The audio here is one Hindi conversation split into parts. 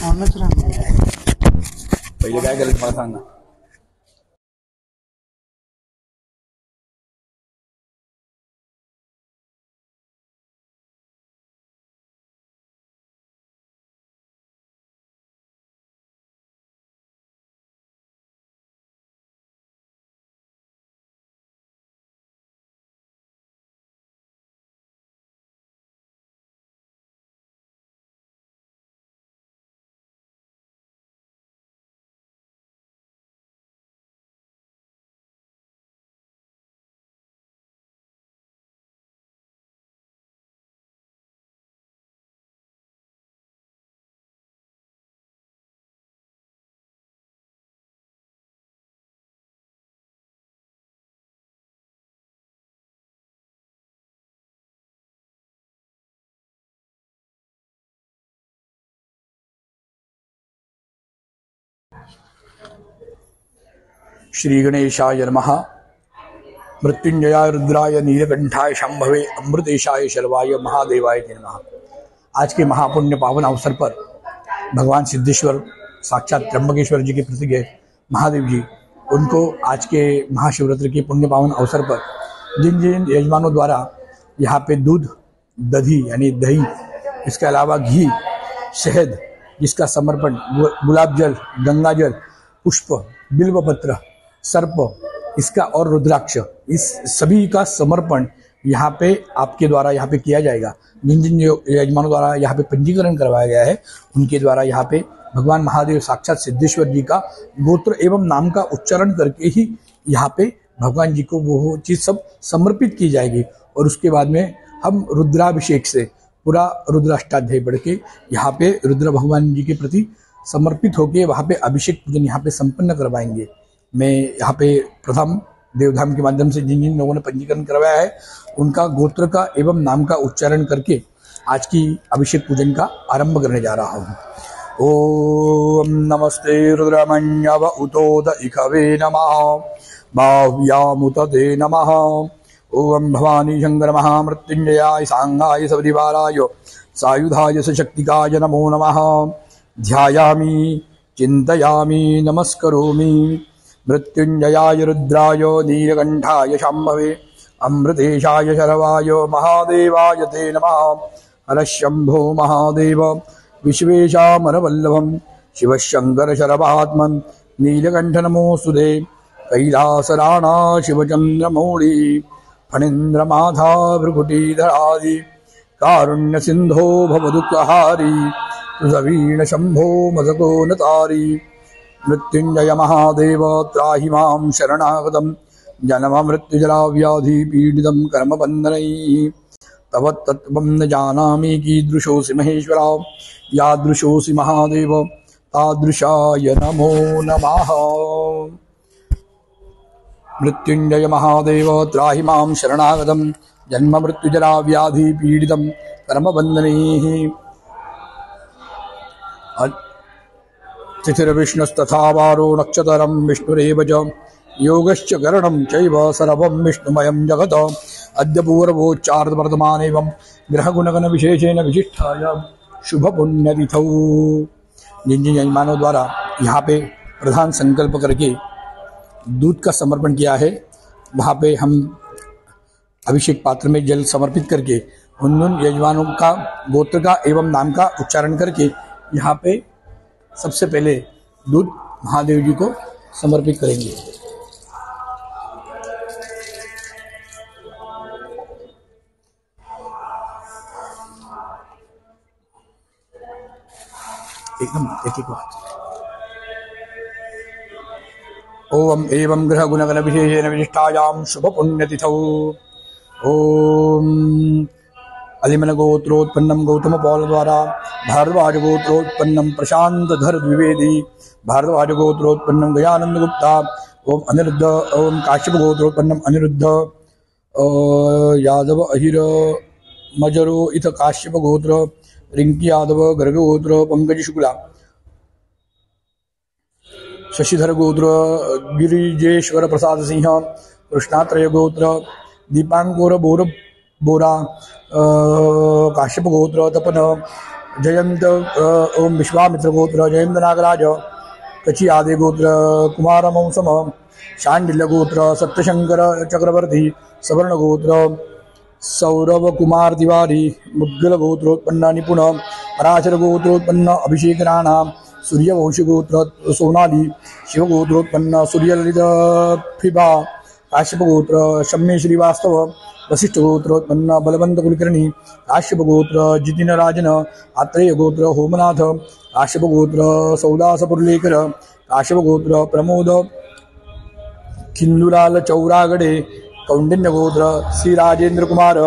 ऑनच राहणार. पहिले काय करायचं मला सांग ना. श्री गणेशाय नमः. मृत्युंजयाय रुद्राय नीलकंठाय शंभवे अमृतेशाय शर्वाय महादेवाय नमः. आज के महापुण्य पावन अवसर पर भगवान सिद्धेश्वर साक्षात त्र्यंबकेश्वर जी के प्रतीक है महादेव जी, उनको आज के महाशिवरात्रि के पुण्य पावन अवसर पर जिन जिन यजमानों द्वारा यहाँ पे दूध, दधी यानी दही, इसके अलावा घी, शहद, जिसका समर्पण, गुलाब जल, गंगा जल, पुष्प, बिल्वपत्र, सर्प, इसका और रुद्राक्ष, इस सभी का समर्पण यहाँ पे आपके द्वारा यहाँ पे किया जाएगा. जिन जिन यजमानों द्वारा यहाँ पे पंजीकरण करवाया गया है उनके द्वारा यहाँ पे भगवान महादेव साक्षात सिद्धेश्वर जी का गोत्र एवं नाम का उच्चारण करके ही यहाँ पे भगवान जी को वो चीज सब समर्पित की जाएगी. और उसके बाद में हम रुद्राभिषेक से पूरा रुद्राष्टाध्याय पढ़ के यहाँ पे रुद्र भगवान जी के प्रति समर्पित होके वहाँ पे अभिषेक पूजन यहाँ पे संपन्न करवाएंगे. मैं यहाँ पे प्रथम देवधाम के माध्यम से जिन जिन लोगों ने पंजीकरण करवाया है उनका गोत्र का एवं नाम का उच्चारण करके आज की अभिषेक पूजन का आरंभ करने जा रहा हूँ. ओम नमस्ते रुद्रमण्यव उतोद इखवे नमः बाह्यामुत ते नमः. ओम भवानी शंकर महामृत्युंजयाय सांगाय सविवाराय सायुधाय सशक्तिकाय नमो नमः. ध्यायामि चिन्तयामि नमस्करोमि. मृत्युंजयाय रुद्राय नीलकंठाय शाम्भवे अमृतेशाय शर्वाय महादेवाय ते नमः. हरः शंभो महादेव विश्वेशामरवल्लभं शिवशंकर शरवात्मन् नीलकंठ नमोऽस्तुते. कैलासराणा शिवचन्द्रमौळि फणीन्द्रमाधा भ्रुकुटीधरादि कारुण्य सिंधो भवदुःखहारी तुझवीण शंभो मदको नतारी. मृत्युंजय महादेव त्राहि मां शरणागतं जन्म मृत्युजरा व्याधि पीडितं कर्मबन्धनैः. तव तत्त्वं न जानामि कीदृशोऽसि महेश्वरा यादृशोऽसि महादेव तादृशाय नमो नमः. मृत्युंजय महादेव त्राहि मां शरणागतं जन्म मृत्युजरा व्याधि पीडितं कर्मबन्धनैः. तिथिर्विष्णुस्तथा वारो नक्षत्रं विष्णुरेव च योगश्च करणं चैव सर्वं विष्णुमयं जगत्. अद्य पूर्वोच्चार्तवर्तमानेवं ग्रहगुणगणविशेषेण विशिष्टाय शुभपुण्यतिथौ. जिन जिन यजमानों द्वारा यहाँ पे प्रधान संकल्प करके दूध का समर्पण किया है वहाँ पे हम अभिषेक पात्र में जल समर्पित करके उन यजमानों का गोत्र का एवं नाम का उच्चारण करके यहाँ पे सबसे पहले दूध महादेव जी को समर्पित करेंगे. एकदम एक एक बात. ओम एवं ग्रह गुणगण विशेषेण विशिष्टायां शुभ पुण्यतिथौ. ओम अलिमन गोत्रोत्पन्नम गौतम पौल द्वारा भारद्वाज गोत्रोत्पन्नम प्रशांत धर द्विवेदी भारद्वाज गोत्रोत्पन्नम गयानंद गुप्ता. ओम अनिरुद्ध. ओम काश्यप गोत्रोत्पन्नम अनिरुद्ध यादव अहिर मजरो इथ काश्यप गोत्र रिंकी यादव गर्ग गोत्र पंकज शुक्ला. शशिधर गोत्र गिरिजेश्वर प्रसाद सिंह कृष्णात्रय गोत्र दीपांकोर बोरा काश्यप गोत्र तपन जयंत ओम विश्वामित्र गोत्र जयंत नागराज कची आदि गोत्र कुमार मौसम शांडिल्य गोत्र सत्यशंकर चक्रवर्ती सवर्ण गोत्र सौरभ कुमार तिवारी मुद्गल गोत्रोत्पन्न निपुण पराशर गोत्रोत्पन्न अभिषेक राणा सूर्यवंशी गोत्र सोनाली शिवगोत्रोत्पन्न सूर्यललित फिबा काश्यप गोत्र शम्य श्रीवास्तव वशिष्ठ गोत्रोत्पन्न बलवंत कुलकर्णी काश्यप गोत्र जितिन राजन आत्रेय गोत्र होमनाथ काश्यप गोत्र सौदास पुर्लेकर काश्यप गोत्र प्रमोद खिंदुलाल चौरागडे कौंडिन्य गोत्र श्री राजेंद्र कुमार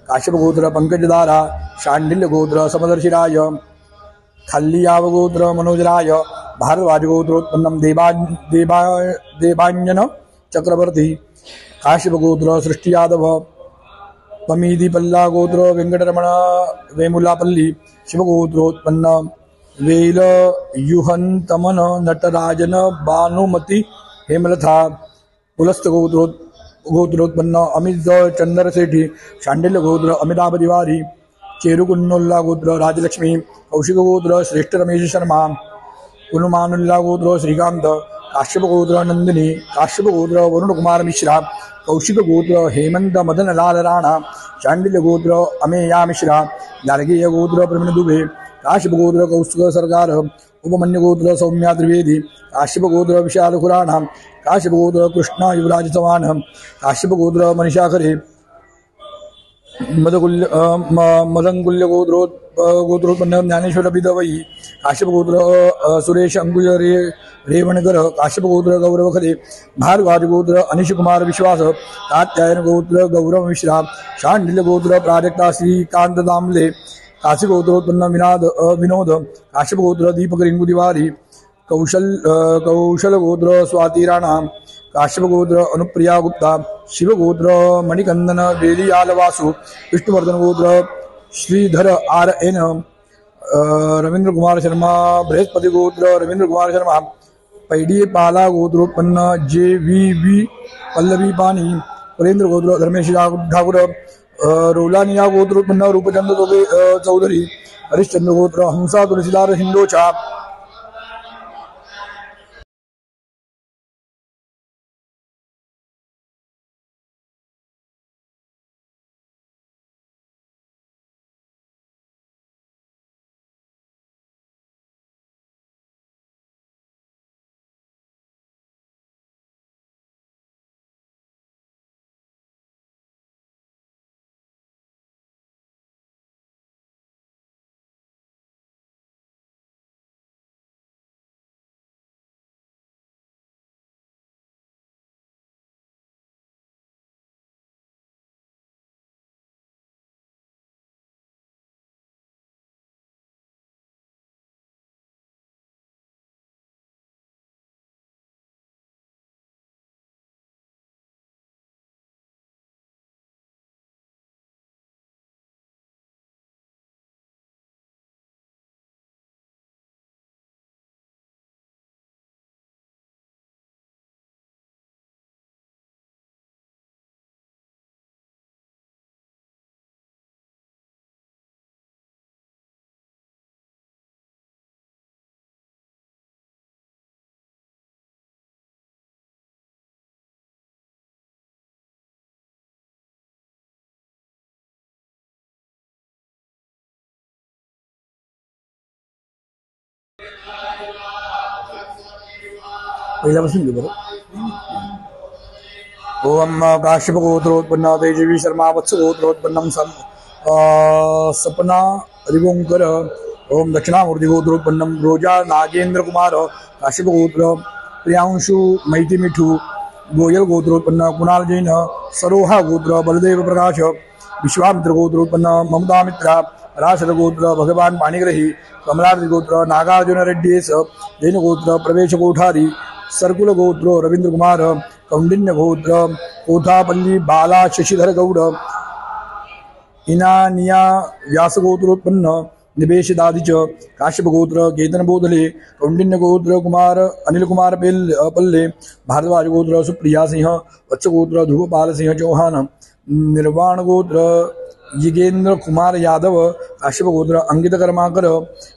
काश्यप गोत्र पंकजदारा शांडिल्य गोत्र समदर्शिराय खल्लियाव गोत्र मनोजराय भारद्वाज गोत्रोत्पन्नम देवांजन चक्रवर्ती काश्यप गोत्र सृष्टि यादव पमीदी पल्ला गोत्र वेंकटरमण वेमुलापल्ली शिवगोत्रोत्पन्न वेल युहंतमन नटराजन भानुमती हेमलथा पुलस्त गोत्रोत्पन्न अमित चंद्रसेठी शांडिल्य गोत्र अमिताभ तिवारी चेरुकुन्नोल्ला गोत्र राजलक्ष्मी कौशिक गोत्र श्रेष्ठ रमेश शर्मा कुनुमानुल्ला गोत्र श्रीकांत काश्यप गोत्र नंदिनी काश्यप गोत्र वरुण कुमार मिश्रा कौशिक गोत्र हेमंत मदन लाल राणा शांडिल्य गोत्र अमेया मिश्रा गार्गीय गोत्र प्रवीण दुबे काश्यप गोत्र कौस्तुभ सरकार उपमन्यु गोत्र सौम्या त्रिवेदी काश्यप गोत्र विशाल खुराणा काश्यप गोत्र कृष्णा युवराज चव्हाण काश्यप गोत्र मनीषा खरे मदंकुल्य गोत्रोत्पन्न ज्ञानेश्वर बिदवई काश्यप गोत्र सुरेश अंकुज रेवणकर काश्यप गोत्र गौरव खरे भारद्वाज गोत्र अनिश कुमार विश्वास कात्यायन गोत्र गौरव मिश्रा शांडिल्य गोत्र प्राजक्ता श्रीकांत दामले काशी गोत्रोत्पन्न विनोद काश्यप गोत्र दीपक रिंगू तिवारी कौशल गोत्र स्वाति राणा काश्यप गोत्र अनुप्रिया गुप्ता शिव गोत्र मणिकंदन बेलियाल वासु विष्णुवर्धन गोत्र श्रीधर आर एन रविंद्र कुमार शर्मा बृहस्पति गोत्र रविंद्र कुमार शर्मा पैडी पाला गोत्रोत्पन्न JVV पल्लवी पानी पुरेंद्र गोत्र धर्मेश ठाकुर रोलानिया गोत्रोत्पन्न रूपचंद्र चौधरी हरिश्चंद्र गोत्र हंसा तुलसीदार हिंदोचा पहिल्यापासून घेऊ बरं. ओम काश्यप गोत्रोत्पन्न तेजवी शर्मा वत्स गोत्रोत्पन्नम सपना रिवोंकर ओम दक्षिणामूर्ति गोत्रोत्पन्नम रोजा नागेंद्र कुमार काश्यप गोत्र प्रियांशु मैती मिठू गोयल गोत्रोत्पन्न कुणाल जैन सरोहा गोत्र बलदेव प्रकाश विश्वामित्र गोत्रोत्पन्न ममता मित्रा राशद गोत्र भगवान पाणिग्रही कमलार्थ गोत्र नागार्जुन रेड्डी जैन गोत्र प्रवेश कोठारी सर्कुल गोत्र रवींद्र कुमार कौंडिन्य गोत्र कोथापल्ली बाला शशिधर गौड इनानिया व्यास गोत्रोत्पन्न निवेश दादिच काश्यप गोत्र केतन बोधले कौंडिन्य गोत्र कुमार अनिल कुमार पल्ले भारद्वाज गोत्र सुप्रिया सिंह वत्स गोत्र ध्रुवपाल सिंह चौहान निर्वाण गोत्र यिगेंद्र कुमार यादव काश्यप गोत्र, अंकित कर्माकर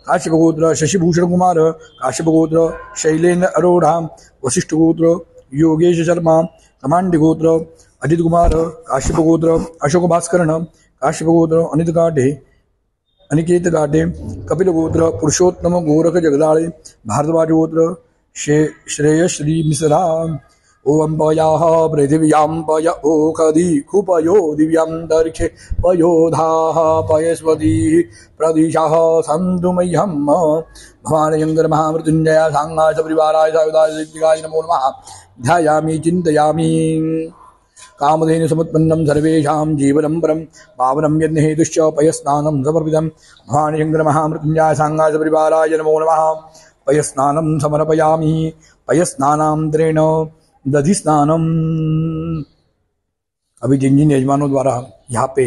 काश्यप गोत्र, शशिभूषण कुमार काश्यप गोत्र, शैलेंद्र अरोड़ा वशिष्ठ गोत्र, योगेश शर्मा कमांडी गोत्र, अजित कुमार काश्यप गोत्र, अशोक भास्करण काश्यप गोत्र, अनिकेत गाटे कपिल गोत्र, पुरुषोत्तम गोरख जगदाळे भारद्वाज गोत्र, श्रेयश्री मिश्रा। ओम पयाः पृथिव्यां पय ओखधि कुपयो दिव्यां दर्क्षे पयोधाः पयस्वतीः प्रदिशः सन्तु मह्यम्। भवान् शङ्कर महामृत्युञ्जय सांगाय सपरिवाराय सायुधाय ऋत्विकाय नमो नमः। ध्यायामि चिन्तयामि कामधेनु समुत्पन्नं सर्वेषां जीवनं परं पावनं यज्ञहेतुश्च पयस्नानं समर्पितं। भवान् शङ्कर महामृत्युञ्जय सांगाय सपरिवाराय नमो नमः। पयस्नानं समर्पयामि। पयस्नानान्तरेण दधि स्नानम। अभी जिन जिन यजमानों द्वारा यहाँ पे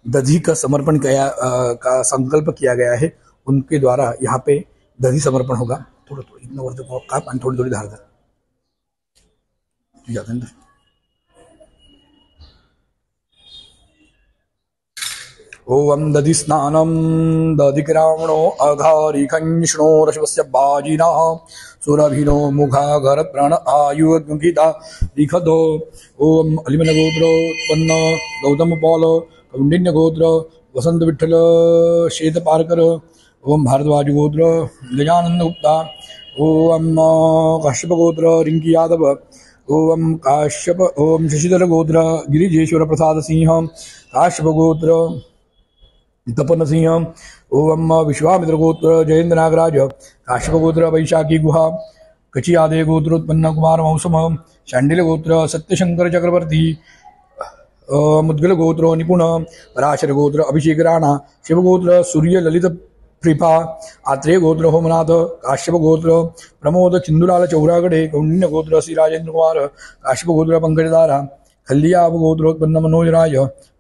दधि का समर्पण का संकल्प किया गया है उनके द्वारा यहाँ पे दधि समर्पण होगा। थोड़ा थोड़ा इतना वर्ष का पानी थोड़ी थोड़ी धार अंदर। ओम दधि स्नानम दधिक्रामणो अघारिखंष्णो रश्वस्य बाजिना सुरभिनो मुखाघर प्राण आयुर्गीता लिखदो। ओम अलिमन गोत्र उत्पन्न गौतम पौल कौंडिन्य गोत्र वसंत विठ्ठल श्वेत पारकर। ओम भारद्वाज गोत्र गजानंद गुप्ता। ओम काश्यप गोत्र रिंकी यादव। ओम काश्यप ओम शशिधर गोत्र गिरिजेश्वर प्रसाद सिंह। काश्यप गोत्र तपन सिंह। ओम विश्वामित्र गोत्र जयेंद्र नागराज। काश्यप गोत्र वैशाखी गुहा। कची आदे गोत्र उत्पन्न कुमार मौसम। शांडिल गोत्र सत्यशंकर चक्रवर्ती। मुद्गल गोत्र निपुण। पराशर गोत्र अभिषेक राणा। शिव गोत्र सूर्य ललित कृपा। आत्रेय गोत्र होमनाथ। काश्यप गोत्र प्रमोद चिंदुलाल चौरागढ़े। कौंडिन्य गोत्र श्री राजेंद्र कुमार। काश्यप गोत्र पंकजदारा। खल्लिया गोत्रोत्पन्न मनोज राय।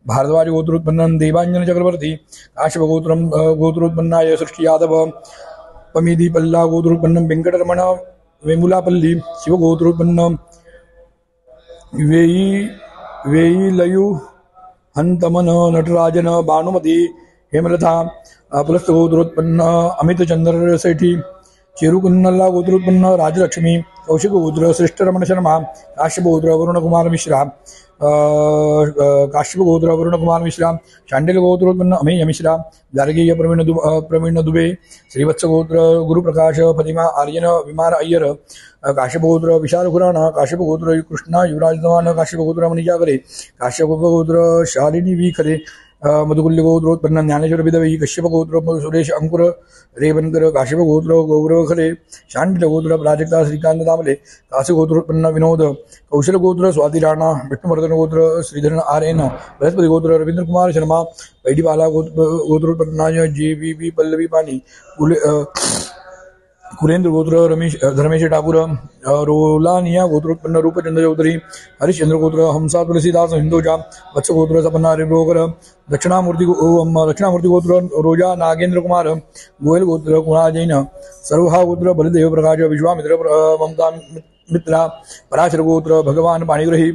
भारद्वाज गोत्रोत्पन्न देवांजन चक्रवर्ती। काश्यप गोत्रोत्पन्नाय सृष्टि यादव। पमीदी पल्ला गोत्रोत्पन्न वेंकटरमण वेमुलापल्ली। शिव गोत्रोत्पन्न वेईलयु हंतमन नटराजन भानुमती हेमलता। पुलस्त गोत्रोत्पन्न अमित चंद्र सेठी। चेरुकुन्नल्ला गोत्रोत्पन्न राजलक्ष्मी। कौशिक गोत्र श्रेष्ठ रमण शर्मा। काश्यप गोत्र वरुण कुमार मिश्रा। काश्यप गोत्र वरुण कुमार मिश्रा। शांडिल गोत्रोत्पन्न अमेय मिश्रा। गार्गीय प्रवीण दुबे। श्रीवत्स गोत्र गुरुप्रकाश फतिमा आर्यन विमार अय्यर। काश्यप गोत्र विशाल खुराना। काश्यप गोत्र कृष्णा युवराज चव्हाण। काश्यप गोत्र मनीजागरे। काश्यप गोत्र शालिनी वीखरे। मधुकुल्य गोत्रोत्पन्न ज्ञानेश्वर विदवी। कश्यप गोत्र सुरेश अंकुर रेवनकर। काश्यप गोत्र गौरव खरे। शांडिल गोत्र प्राजक्ता श्रीकांत दामले। काश्यप गोत्रोत्पन्न विनोद। कौशल गोत्र स्वाति राणा। विष्णुवर्धन गोत्र श्रीधरन आर्यन। बृहस्पति गोत्र रविंद्र कुमार शर्मा। पैडीवाला गोत्रोत्पन्न JVB पल्लवी पानी। कुलेन्द्र गोत्र धर्मेश ठाकुर। रोलानिया गोत्रोत्पन्न रूपचंद्र चौधरी। हरिश्चंद्र गोत्र हंसा तुलसीदास हिंदोजा। वत्स गोत्र सपन्ना रिब्रोकर। दक्षिणामूर्ति गोत्र रोजा नागेंद्र कुमार। गोयल गोत्र कुणाल जैन। सर्वहा गोत्र बलदेव प्रकाश। विश्वामित्र ममता मित्रा। पराशर गोत्र भगवान पाणिग्रही।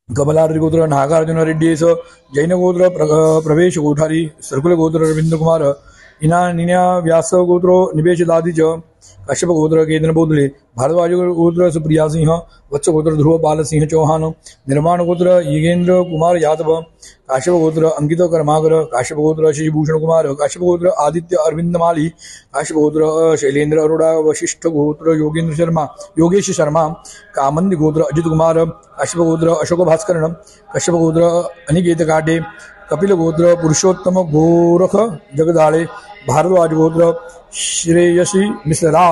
कमलाद्रि गोत्र नागार्जुन रेड्डी। जैन गोत्र प्रवेश कोठारी। सर्कुल गोत्र रवींद्र कुमार। इनानिन्या व्यास गोत्र निवेश दादिज। काश्यप गोत्र केंद्र बोधले। भारद्वाज गोत्र सुप्रिया सिंह। वत्स गोत्र ध्रुव पाल सिंह चौहान। निर्माण गोत्र यिगेंद्र कुमार यादव। काश्यप गोत्र अंकित कर्माकर। काश्यप गोत्र शशिभूषण कुमार। काश्यप गोत्र आदित्य अरविंद माली। काश्यप गोत्र शैलेंद्र अरोड़ा। वशिष्ठ गोत्र योगेश शर्मा। कामंदी गोत्र अजित कुमार। काश्यप गोत्र अशोक भास्करण। काश्यप गोत्र अनिकेत गाटे। कपिल गोत्र पुरुषोत्तम गोरख जगदाळे। भारद्वाज गोत्र श्रेयसी मिश्रा।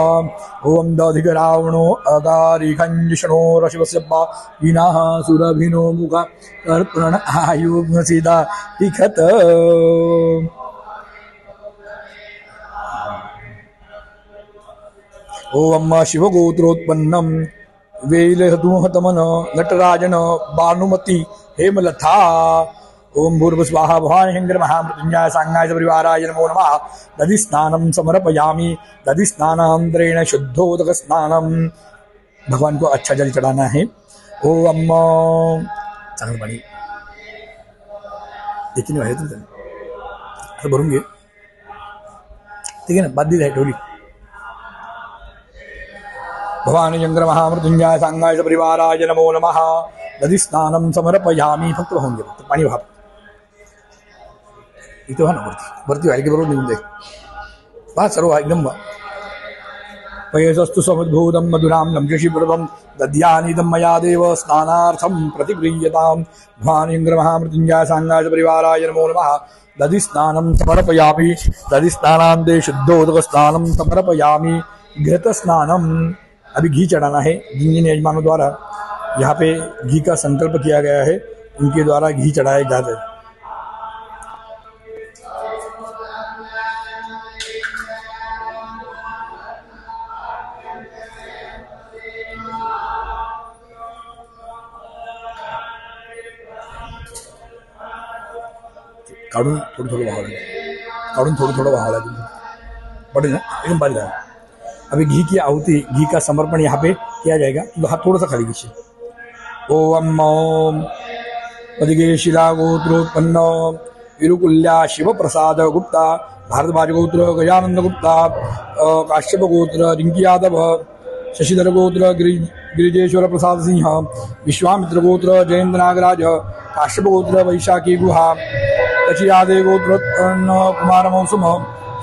ओम दधिकरावणो अगारिखंजिष्णो रश्वस्य बाजिनाः सुरभिनो मुखा कर्पण आयुर्गीता लिखत। ओम शिवगोत्रोत्पन्नं वेलहतमन नटराजन भानुमती हेमलता। ओम भूर्भ स्वाहा भवान् शंकर महामृत्युंजय सांगाय परिवाराय नमो नमः। दधि स्नानं समर्पयामि। दधि स्नानांतरेण शुद्धोदक स्नानम। भगवान को अच्छा जल चढ़ाना है। ओम चांगलं पाणी याची आहे तर असं भरून घे. ठीक आहे ना, बादली आहे ठेवली. भवानी चंद्र महामृत्युंजय सांगायचं परिवाराय नमो नमः. नदी स्नानं समर्पयामी. फक्त वाहून घे, फक्त पाणी वाह. इथं व्हा ना वरती व्हायला की बरोबर निघून जाईल. पहा सर्व एकदम वा. पयसस्तु समुद्भूतं मधुरां लंजशीपुरभं दद्यानिदं मया देव स्नानार्थं प्रतिगृह्यतां. भवानीन्द्रमहामृत्युञ्जय सांगाय परिवाराय नमो नमः. दधि स्नानं समर्पयामि. दधि स्नानान्ते शुद्धोदक स्नानं समर्पयामि. घृत स्नानम. अभी घी चढ़ाना है जिन यजमानों द्वारा यहाँ पे घी का संकल्प किया गया है, उनके द्वारा घी चढ़ाया जाता है. काढून थोडं थोडं बहाव लागेल. काढून थोडं थोडं बहाव लागेल. पड़े ना एकदम बारी जाए. अभी घी की आहुति, घी का समर्पण यहाँ पे किया जाएगा. तो हाथ थोड़ा सा खाली कीजिए. ओम पदिगे शिला गोत्रोत्पन्न विरुकुल्या शिव प्रसाद गुप्ता. भारद्वाज गोत्र गजानंद गुप्ता. काश्यप गोत्र रिंकी यादव. शशिधर गोत्र गिरिजेश्वर प्रसाद सिंह. विश्वामित्र गोत्र जयेंद्र नागराज. काश्यप गोत्र वैशाखी गुहा. कचियादे गोत्र कुमार मौसम.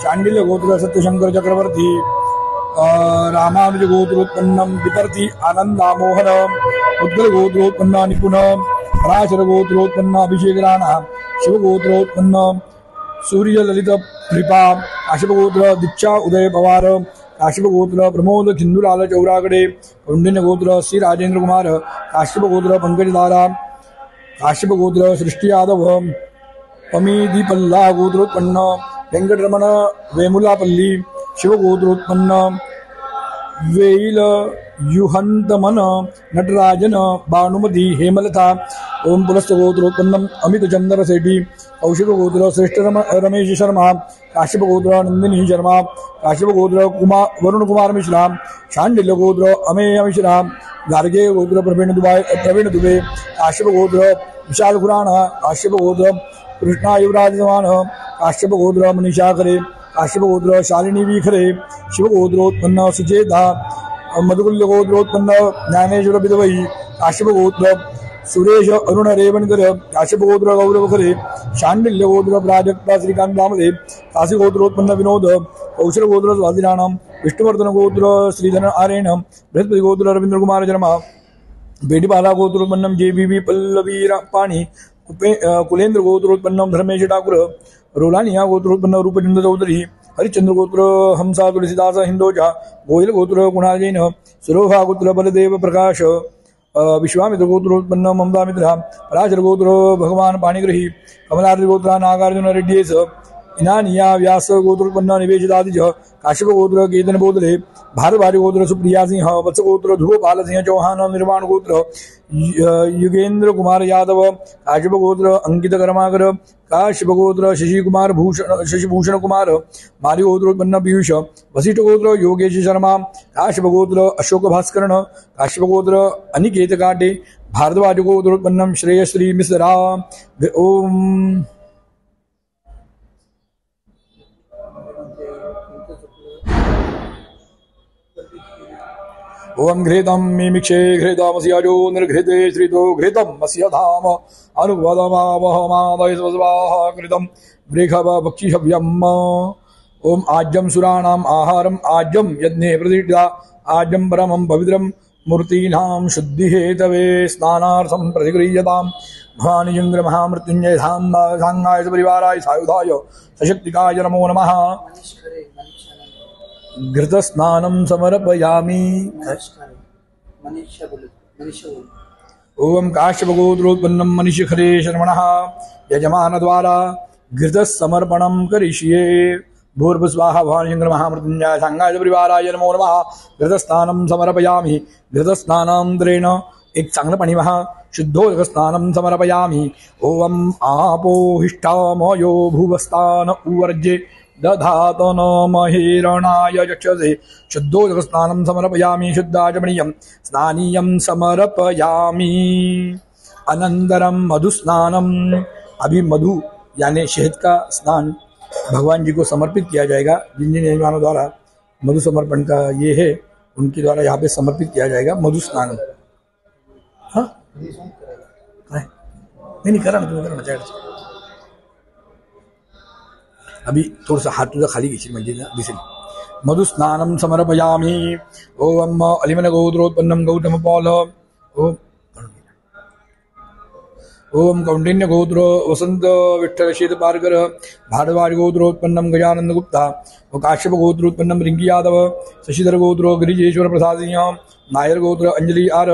शांडिल्य गोत्र सत्यशंकर चक्रवर्ती. रामानुज गोत्रोत्पन्नम विपर्ति आनंदामोहन. उद्गल गोत्रोत्पन्न निपुण. पराशर गोत्रोत्पन्न अभिषेक राणा. शिव गोत्रोत्पन्न सूर्य ललित कृपा. काश्यप गोत्र दीक्षा उदय पवार. काश्यप गोत्र प्रमोद खिंदुलाल चौरागडे. कौंडिन्य गोत्र श्री राजेंद्र कुमार. काश्यप गोत्र पंकजदारा. काश्यप गोत्र सृष्टि यादव. पमीदीपल्ला गोत्रोत्पन्न वेंकटरमण वेमुलापल्ली. शिवगोत्रोत्पन्न वेईल युहंतमन नटराजन भानुमती हेमलता. ओम पुलस्त गोत्रोत्पन्नम अमित चंद्र सेठी. कौशिक गोत्र श्रेष्ठ रमेश शर्मा. काश्यप गोत्र नंदिनी शर्मा. काश्यप गोत्र वरुण कुमार मिश्रा. शांडिल्य गोत्र अमेय मिश्रा. गार्गे गोत्र प्रवीण दुबे. काश्यप गोत्र विशाल खुराना. काश्यप गोत्र कृष्णा युवराज चव्हाण. काश्यप गोत्र मनीषा खरे. काश्यप गोत्र शालिनी विखरे. शिव गोत्रोत्पन्न सुचेता. मधुकुल्य गोत्रोत्पन्न ज्ञानेश्वर बिदवई. काश्यप गोत्र सुरेश अरुण रेवणकर. काश्यप गोत्र गौरव खरे. शांडिल्य गोत्र प्राजक्ता श्रीकांत दामदे. काशी गोत्रोत्पन्न विनोद. कौशल गोत्र स्वादिराणम. विष्णुवर्धन गोत्र श्रीधर आर्यन. बृहस्पति गोत्र रवींद्र कुमार शर्मा. बेडीपाला गोत्रोत्पन्नम JBB पल्लवी पाणी. कुलेंद्र गोत्रोत्पन्नम धर्मेश ठाकुर. रोलानिया गोत्रोत्पन्न रूपचंद्र चौधरी. हरिश्चंद्र गोत्र हमसा तुलसीदास हिंदोजा. गोयल गोत्र कुणाल जैन. सुरोभा गोत्र बलदेव प्रकाश. विश्वामित्र गोत्रोत्पन्न ममता मित्रा. पराशर गोत्र भगवान पाणिग्रही. कमलार्थ गोत्र नागार्जुन रेड्डीस. इनानिया व्यास गोत्रोत्पन्न निवेशितादिज. काश्यप गोत्र केतन बोधले. भारद्वाज गोत्र सुप्रिया सिंह. वत्स गोत्र ध्रुवपाल सिंह चौहान. निर्वाण गोत्र युगेंद्र कुमार यादव. काश्यप गोत्र अंकित कर्माकर. काश्यप गोत्र शशिभूषण कुमार. मारी गोत्रोत्पन्न पीयूष. वशिष्ठ गोत्र योगेश शर्मा. काश्यप गोत्र अशोक भास्करण. काश्यप गोत्र अनिकेत काटे. भारद्वाज गोत्रोत्पन्नम श्रेयश्री मिश्रा. ओम ओम घृतम मीमिक्षे घृतमस्याजो निर्घृते श्रितो घृतम मस्य धाम अनुवदमावहमादय स्वस्वाहा कृतम वृषभ भक्षिषव्यम. ओम आज्यम सुराणाम आहारम आज्यम यज्ञे प्रतिष्ठा. आज्यम परमं पवित्रम मूर्तीनां शुद्धि हेतवे स्नानार्थं प्रतिगृह्यताम्. भवानीचंद्र महामृत्युंजय सांगाय परिवाराय सायुधाय सशक्तिकाय नमो नमः. घृत स्नानं समर्पयामि. ओम काश्यप गोत्रोत्पन्नं मनीषखरे शर्मणः यजमान द्वारा घृत समर्पणं करिष्ये. भूर्भुस्वाहा. भवानीचंद्र महामृत्युंजय सांगाय परिवाराय नमो नमः. घृत स्नानं समर्पयामि. घृत स्नानांतरेण एक चांगलं पाणी वहा. शुद्धोदक स्नानं समर्पयामि. ओम आपोहिष्ठामयो भुवस्थान उवर्जे दधातन महेरणाय चक्षसे. शुद्धोदक स्नानं समर्पयामि. शुद्धाचमनीयं स्नानीयं समर्पयामि. अनन्तरं मधुस्नानम्. अभी मधु यानी शहद का स्नान भगवान जी को समर्पित किया जाएगा। जिन जिन यजमानों द्वारा मधु समर्पण का ये है उनके द्वारा यहाँ पे समर्पित किया जाएगा मधु स्नान। हाँ नहीं करा ना, तुम्हें करना चाहिए। अभी थोड़ा सा हाथ तुझा खाली घेशील म्हणजे ना दिसेल। मधु स्नानम समर्पयामी ओम अलिमन गोत्रोत्पन्नम गौतम पौल ओम कौंडिन्य गोत्र वसंत विठ्ठल शीत पारकर भारद्वाज गोत्रोत्पन्नम गजानंद गुप्ता और काश्यप गोत्रोत्पन्नम रिंकी यादव शशिधर गोत्र गिरिजेश्वर प्रसाद सिंह नायर गोत्र अंजलि आर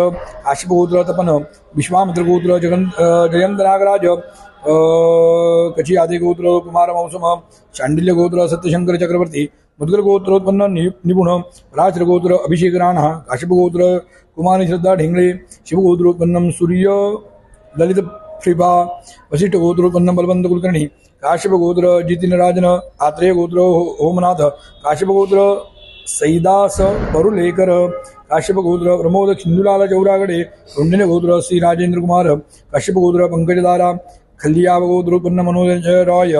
काश्यप गोत्र तपन विश्वामित्र गोत्र जयंत नागराज कची आदि गोत्र कुमार मौसम शांडिल्य गोत्र सत्यशंकर चक्रवर्ती मुद्गर गोत्रोत्पन्न निपुण राज गोत्र अभिषेक राणा काश्यप गोत्र कुमार श्रद्धा ढेंगळे शिव गोत्रोत्पन्नम सूर्य ललित श्रीपा वशिष्ठ गोत्रोत्पन्नम बलवंत कुलकर्णी काश्यप गोत्र जितिन राजन आत्रेय गोत्र होमनाथ काश्यप गोत्र सईदास परुलेकर काश्यप गोत्र प्रमोद सिंधुलाल चौरागडे कौंडिन्य गोत्र श्री राजेंद्र कुमार काश्यप गोत्र पंकजदारा खलियाव गोत्रोत्पन्न मनोज रॉय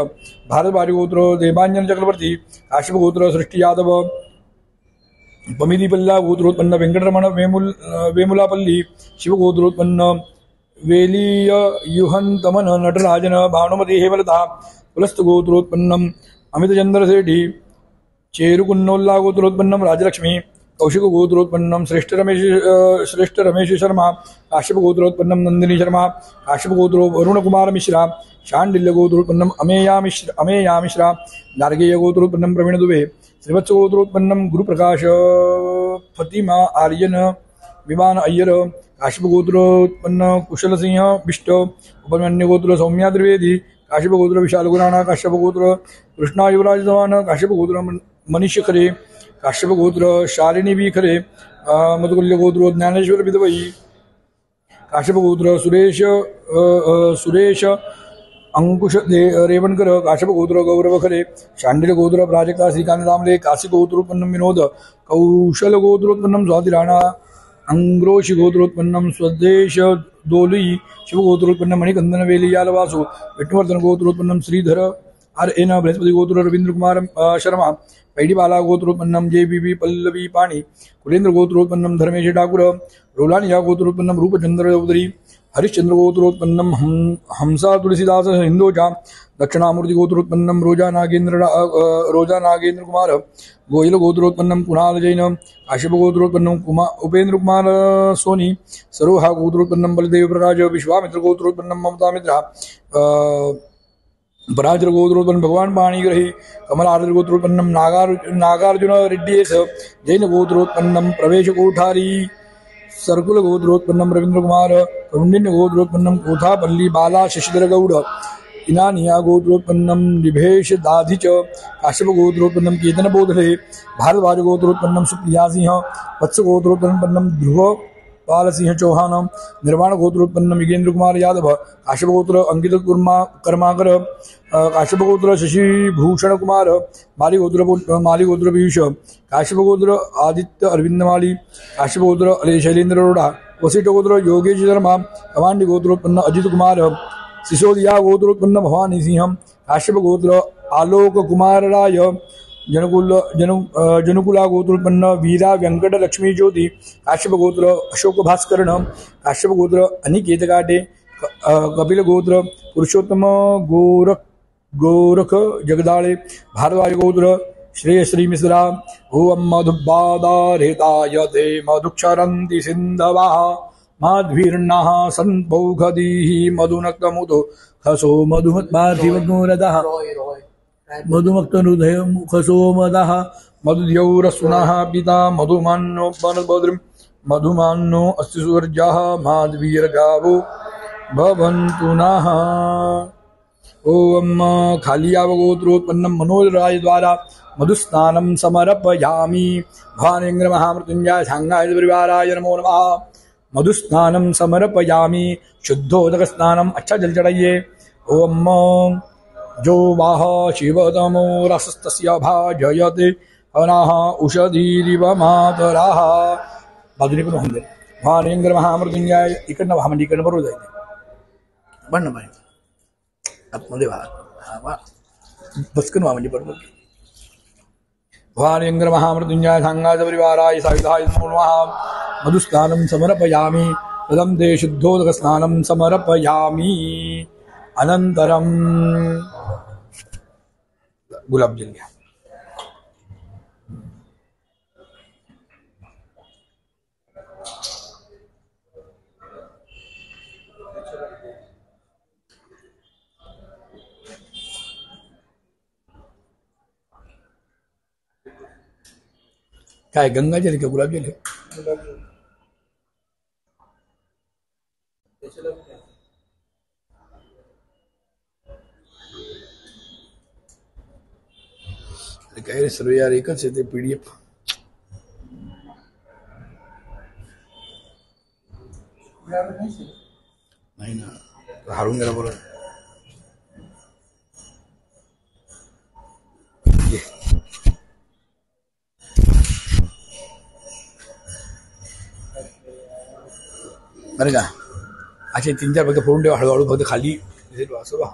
भारद्वाज गोत्र देवांजन चक्रवर्ती काश्यप गोत्र सृष्टि यादव पमिदीपल्ला गोत्रोत्पन्न वेंकटरमण वेमुलापल्ली शिव गोत्रोत्पन्न वेलीय युहंतमन नटराजन भानुमती हेमलता पुलस्त गोत्रोत्पन्नम अमित चंद्र सेठी चेरुकुन्नोल्ला गोत्रोत्पन्नम राजलक्ष्मी कौशिक गोत्रोत्पन्नम श्रेष्ठ रमेश शर्मा काश्यप गोत्रोत्पन्नम नंदिनी शर्मा काश्यप गोत्रो वरुण कुमार मिश्रा शांडिल्य गोत्रोत्पन्नम अमेया मिश्रा गार्गेय गोत्रोत्पन्नम प्रवीण दुबे श्रीवत्स गोत्रोत्पन्नम गुरुप्रकाश फतिमा आर्यन विमान अय्यर काश्यप गोत्रोत्पन्न कुशल सिंह बिष्ट उपमन्य गोत्र सौम्या त्रिवेदी काश्यप गोत्र विशाल गुराणा काश्यप गोत्र कृष्णा युवराज चव्हाण काश्यप गोत्र मनीष खरे काश्यप गोत्र शालिनी बी खरे मधुकुल्य गोत्र ज्ञानेश्वर विधवई काश्यप गोत्र सुरेश अंकुश रेवणकर काश्यप गोत्र गौरव खरे शांडिल गोत्र प्राजक्ता श्रीकांत दामले काशी गोत्रोत्पन्नम विनोद कौशल गोत्रोत्पन्नम स्वाति राणा अंग्रोशी गोत्रोत्पन्नम स्वदेश दोली शिव गोत्रोत्पन्नम मणिकंदन वेली यालवासु विष्णुवर्धन गोत्रोत्पन्नम श्रीधर आर एन बृहस्पति गोत्र रवींद्र कुमार शर्मा पैडीबाला गोत्रोत्पन्नम जेबीबी पल्लवी पाणी कुलेंद्र गोत्रोत्पन्नम धर्मेश ठाकुर रोलानिया गोत्रोत्पन्नम रूपचंद्र चौधरी हरिश्चंद्र गोत्रोत्पन्नम हंसा तुलसीदास हिंदोजा दक्षिणामूर्ति गोत्रोत्पन्नम रोजा नागेंद्र कुमार गोयल गोत्रोत्पन्नम कुणाल जैन काश्यप गोत्रोत्पन्नम उपेंद्र कुमार सोनी सरोहा गोत्रोत्पन्नम बलदेव प्रकाश विश्वामित्र गोत्रोत्पन्नम ममता मित्रा पराजर गोत्रोत्पन्न भगवान पाणिग्रही कमल आर्द्र गोत्रोत्पन्नम नागार्जुन रेड्डीस जैन गोत्रोत्पन्नम प्रवेश कोठारी सर्कुल गोत्रोत्पन्नम रवींद्र कुमार कौंडिन्य गोत्रोत्पन्नम कोथापल्ली बाला शशिधर गौड़ इनानिया गोत्रोत्पन्नम निभेश दाधिच काश्यप गोत्रोत्पन्नम केतन बोधले भारद्वाज गोत्रोत्पन्नम सुप्रिया सिंह वत्स गोत्रोत्पन्नम ध्रुव पाल सिंह चौहान निर्वाण गोत्रोत्पन्नम विगेंद्र कुमार यादव काश्यप गोत्र अंकित कर्माकर काश्यप गोत्र शशिभूषण कुमार माली गोत्र पीयूष काश्यप गोत्र आदित्य अरविंद माली काश्यप गोत्र शैलेंद्र अरोड़ा वशिष्ठ गोत्र योगेश शर्मा कमांडी गोत्रोत्पन्न अजित कुमार सिसोदिया गोत्रोत्पन्न भवानी सिंह काश्यप गोत्र आलोक कुमार राय जनुकुला गोत्रोत्पन्न वीरा वेंकट लक्ष्मी ज्योति काश्यप गोत्र अशोक भास्करण काश्यप गोत्र अनिकेत काटे कपिल गोत्र पुरुषोत्तम गोरख जगदाळे भारद्वाज गोत्र श्रेयश्री मिश्रा ओम मधुबादारेताय ते मधुक्षरन्ति सिन्धवः माध्वीर्णः सन्पौषधीः मधुनक्तमुतो खसो मधुमत्पार्थिवगोरदः मधुमक्तहृदय मुखसोमदः मधुद्यौरसुनः पिता मधुमान्नो वनबद्रिं मधुमान्नो अस्ति सुवर्जः माध्वीर्गावो भवन्तु नः। ओम खालियावगोत्रोत्पन्नम मनोज राय द्वारा मधुस्नानं समर्पयामि भानेन्द्र महामृत्युंजय सांगाय परिवाराय नमो नमः। मधुस्नानं समर्पयामि शुद्धोदक स्नानम अच्छा जल चढ़ाइए। ओम जो वाह शिवतमो रसस्तस्य भाजयते अनाह उषधीरिव मातराः बाजूने पण होऊन जाईल। भानेन्द्र महामृत्युंजय इकडनं म्हणजे इकडनं बरोबर जायचे पण ना आतमध्ये बसकन म्हणजे बरोबर भवानींद्र महामृत्युंजय सांगाच परिवाराय सायुधाय नमः मधुस्नानं समर्पयामि तदं ते शुद्धोदक स्नानं समर्पयामि अनंतरम गुलाबजल घ्या काय गंगाजल का गुलाबजल है काय सर्व यार एकच आहे ते पीडीएफ नाही ना हारून गेला बरोबर बरं का असे 3-4 पैकी फोडून ठेवा हळूहळू फक्त खाली असं बा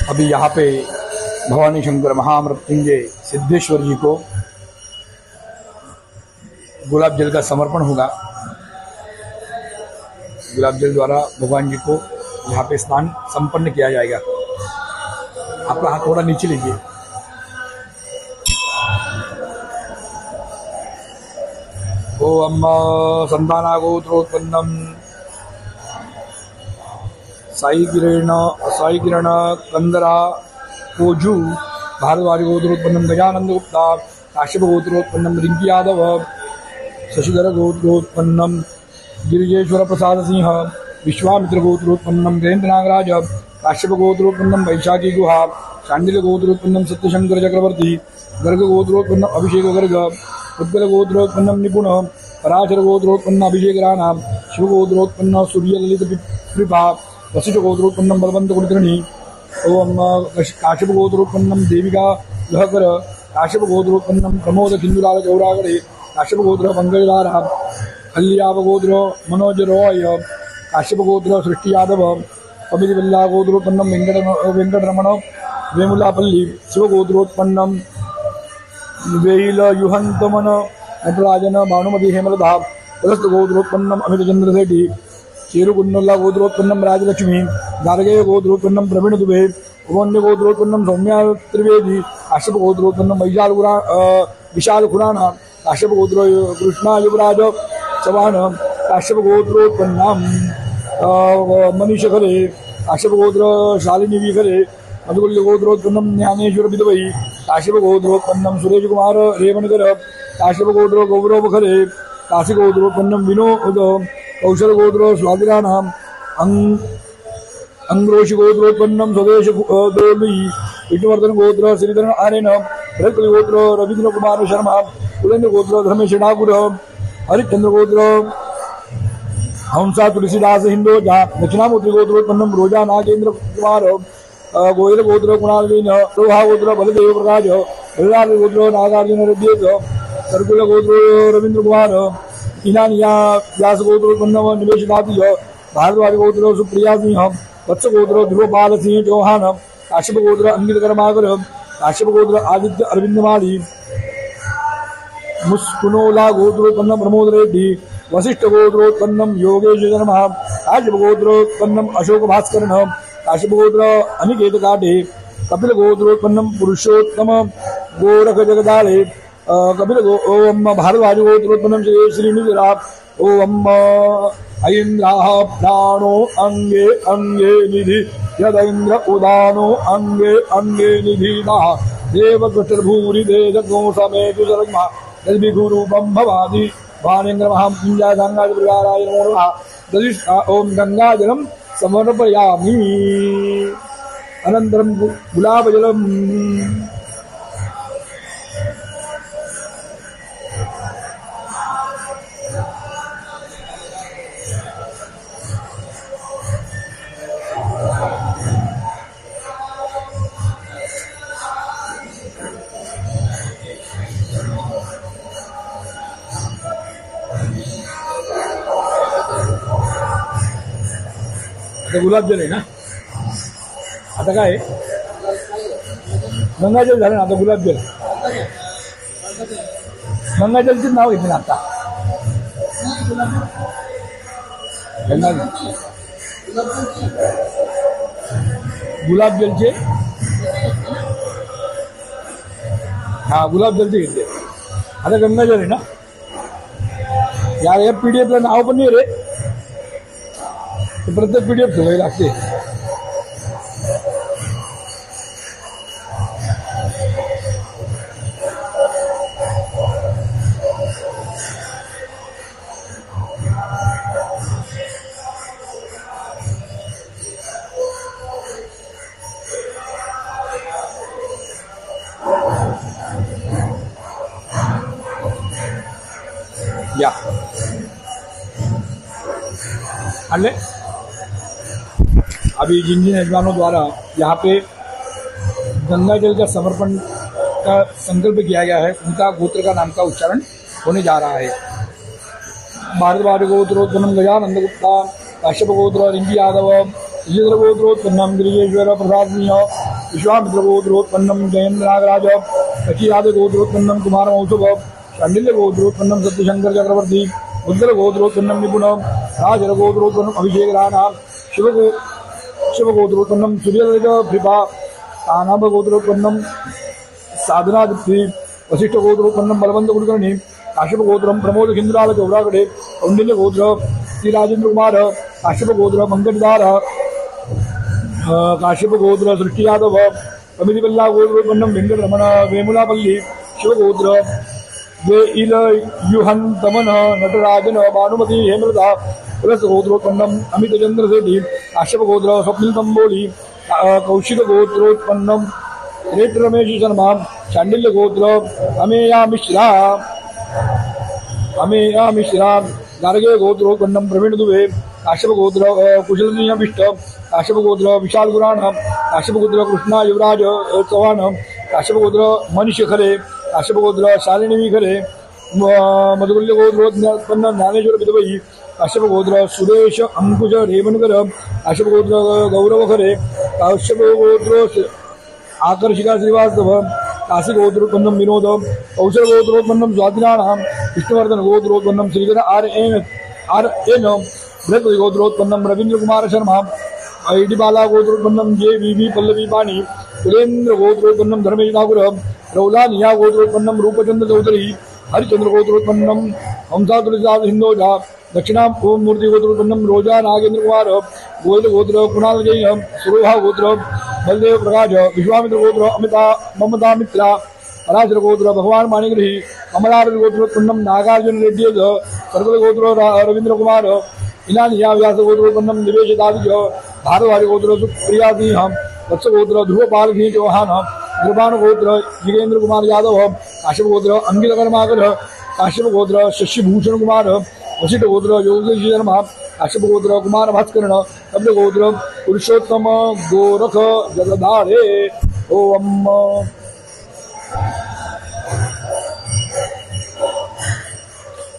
अभी यहाँ पे भवानी शंकर महामृत्युंजय सिद्धेश्वर जी को गुलाब जल का समर्पण होगा। गुलाब जल द्वारा भगवान जी को यहाँ पे स्नान संपन्न किया जाएगा। आपका हाथ थोड़ा नीचे लीजिए। ओम संतानागोत्रोत्पन्नम साई किरण कंदरा कोजू भारद्वाज गोत्रोत्पन्नम गजानंद गुप्ता काश्यप गोत्रोत्पन्नम रिंकी यादव शशिधर गोत्रोत्पन्नम गिरिजेश्वर प्रसाद सिंह विश्वामित्र गोत्रोत्पन्नम जयंत नागराज काश्यप गोत्रोत्पन्नम वैशाखी गुहा शांडिल गोत्रोत्पन्नम सत्यशंकर चक्रवर्ती गर्ग गोत्रोत्पन्नम अभिषेक गर्ग उद्गल गोत्रोत्पन्नम निपुण पराशर गोत्रोत्पन्न अभिषेक राणा शिव गोत्रोत्पन्न सूर्य ललित कृपा वशिष्ठ गोत्रोत्पन्नम बलवंत कुलकर्णी ओम काश्यप गोत्रोत्पन्नम देविका लहकर काश्यप गोत्रोत्पन्नम प्रमोद खिंदुलाल गौरागड़े काश्यप गोत्र पंकजदारा कल्याव गोत्र मनोज रॉय काश्यप गोत्र सृष्टि यादव अमितिवल्ला गोत्रोत्पन्नम वेंकटरमण वेमुलापल्ली शिव गोत्रोत्पन्नम वेल युहंतमन नटराजन भानुमति हेमलता पुरस्त गोत्रोत्पन्नम अमित चंद्रशेठी चेरुकुन्नल्ला गोत्रोत्पन्नम राजलक्ष्मी गार्गेय गोत्रोत्पन्नम प्रवीण दुबे उमन्य गोत्रोत्पन्नम सौम्या त्रिवेदी काश्यप गोत्रोत्पन्नम विशाल खुराना काश्यप गोत्र कृष्णा युवराज चव्हाण काश्यप गोत्रोत्पन्नम मनीष खरे काश्यप गोत्र शालिनी विखरे मधुकुल्य गोत्रोत्पन्नम ज्ञानेश्वर बिदवई काश्यप गोत्रोत्पन्नम सुरेश कुमार रेवणकर काश्यप गोत्र गौरव खरे काशी गोत्रोत्पन्नम विनोद कौशल गोत्र स्वादिरानाम अंग्रोशी गोत्रोत्पन्नम स्वदेश दोली विष्णुवर्धन गोत्र श्रीधरन आर्यन रविकुल गोत्र रवींद्र कुमार शर्मा सुरेंद्र गोत्र धर्मेश ठाकुर हरिश्चंद्र गोत्र हंसा तुलसीदास हिंदोजा दक्षिणामूर्ति गोत्रोत्पन्नम रोजा नागेंद्र कुमार गोयल गोत्र कुणालीन रोहा गोत्र बलदेव प्रकाश बलराज गोत्र नागार्जुन रेड्डी सर्कुल गोत्र रवींद्र कुमार इनानिया व्यास गोत्रोत्पन्नम निवेश दाती भारद्वाज गोत्र सुप्रिया सिंह वत्स गोत्र ध्रुवपाल सिंह चौहान काश्यप गोत्र अंकित कर्माकर काश्यप गोत्र आदित्य अरविंद माली मुस्कुनोला गोत्रोत्पन्नम प्रमोद रेड्डी वशिष्ठ गोत्रोत्पन्नम योगेश शर्मा काश्यप गोत्रोत्पन्नम अशोक भास्कर काश्यप गोत्र अनिकेत काटे कपिल गोत्रोत्पन्नम पुरुषोत्तम गोरख जगदाले कपिल ओम भारद्वाज गोत्रोत्पन्नम श्रीनिधरा ओम ऐन्द्राः प्राणो अंगे अंगे निधि यदैन्द्र उदानो अंगे अंगे निधिनाः देवकृष्टभूरि देशगो समेतु सर्गमा तद्भिगुरूपं भवादि भानेन्द्रमहां पुञ्जाय गङ्गाजलविहाराय नमो नमः। दधिष्ठा ओम गंगाजलम समर्पयामि। अनन्तरं गुलाबजलम। गुलाबजल आहे ना, आता काय गंगाजल झालं ना, आता गुलाबजल. गंगाजलचे नाव घेतलं ना आता. गुलाबजलचे हा गुलाबजलचे घेतले. आता गंगाजल आहे ना. या PDF ला नाव पण नाही रे, प्रत्येक PDF ठेवावी लागते. या अल्ले अभी जिन जिन यजमानों द्वारा यहाँ पे गंगा जल का समर्पण का संकल्प किया गया है, उनका गोत्र का नाम का उच्चारण होने जा रहा है. भारद्वाज गोत्रोत्पन्नम गजानंद गुप्ता, काश्यप गोत्र रिंकी यादव, विजेंद्र गोत्रोत्पन्नम गिरिजेश्वर प्रसाद सिंह, विश्वामित्र गोत्रोत्पन्नम जयेंद्र नागराज, कचियाद गोत्रोत्पन्नम कुमार मौसुभ, शांडिल्य गोत्रोत्पन्नम सत्यशंकर चक्रवर्ती, उज्जल गोत्रोत्पन्नम निपुण, राजर गोत्रोत्पन्नम अभिषेक राणा, शिव गोत्रोत्पन्नम सूर्यदेव कृपा, तानाभ गोत्रोत्पन्नम साधना दीप्ति, वशिष्ठ गोत्रोत्पन्नम बलवंत कुलकर्णी, काश्यप गोत्रम प्रमोद खिंद्राल चौरागढ़े, कौंडिल्य गोत्र श्री राजेंद्र कुमार, काश्यप गोत्र पंकजदार, काश्यप गोत्र सृष्टि यादव, कमितिपल्ला गोत्रोत्पन्नम वेंकट रमण वेमुलापल्ली, शिव गोत्र वे इल युहन तमन नटराजन भानुमति हेमलता, तुलस गोत्रोत्पन्नम अमित चंद्र सेठी, काश्यप गोत्र स्वप्निल तंबोली, कौशिक गोत्रोत्पन्नम रेट रमेश शर्मा, शांडिल्य गोत्र अमेया मिश्रा, गार्गे गोत्रोत्पन्नम प्रवीण दुबे, काश्यप गोत्र कुशल सिंह बिष्ट, काश्यप गोत्र विशाल गुराण, काश्यप गोत्र कृष्णा युवराज चव्हाण, काश्यप गोत्र मनीष खरे, काश्यप गोत्र शालिनी खरे, मधुकुल्य गोत्रोत्पन्न ज्ञानेश्वर विधवई, काश्यप गोत्र सुरेश अंकुश रेवनकर, काश्यप गोत्र गौरव खरे, काश्यप गोत्र आकर्षिका श्रीवास्तव, काशी गोत्रोत्पन्नम विनोद, कौशल गोत्रोत्पन्नम स्वातिनारायण, विष्णुवर्धन गोत्रोत्पन्नम श्रीधर RN, बृहस्पति गोत्रोत्पन्नम रवींद्र कुमार शर्मा, इडिबाला गोत्रोत्पन्नम JVV पल्लवी पाणी, सुरेंद्र गोत्रोत्पन्नम धर्मेश ठाकुर, रौलानिया गोत्रोत्पन्नम रूपचंद्र चौधरी, हरिचंद्र गोत्रोत्पन्नम हंसा तुलसीदास हिंदोजा, दक्षिणा ओम मूर्ति गोत्रोत्पन्नम रोजा नागेंद्र कुमार, गोयल गोत्र कुणाल जैन, सुरोहा गोत्र बलदेव प्रकाश, विश्वामित्र गोत्र अमिता ममता मित्रा, पराशर गोत्र भगवान माणिग्रही, कमलार गोत्रोत्पन्नम नागार्जुन रेड्डी, सर्वल गोत्र रवींद्र कुमार, इनानिया व्यास गोत्रोत्पन्नम निवेश दाविज, भारद्वाज गोत्र सुप्रिया सिंह, वत्स गोत्र ध्रुवपाल सिंह चौहान, निर्वाण गोत्र जिगेंद्र कुमार यादव, काश्यप गोत्र अंकित कर्माकर, काश्यप गोत्र शशिभूषण कुमार, वशिष्ठ गोत्र योगेश शर्मा, काश्यप गोत्र कुमार भास्करण, कब्ल गोत्र पुरुषोत्तम गोरख जगदारे. ओम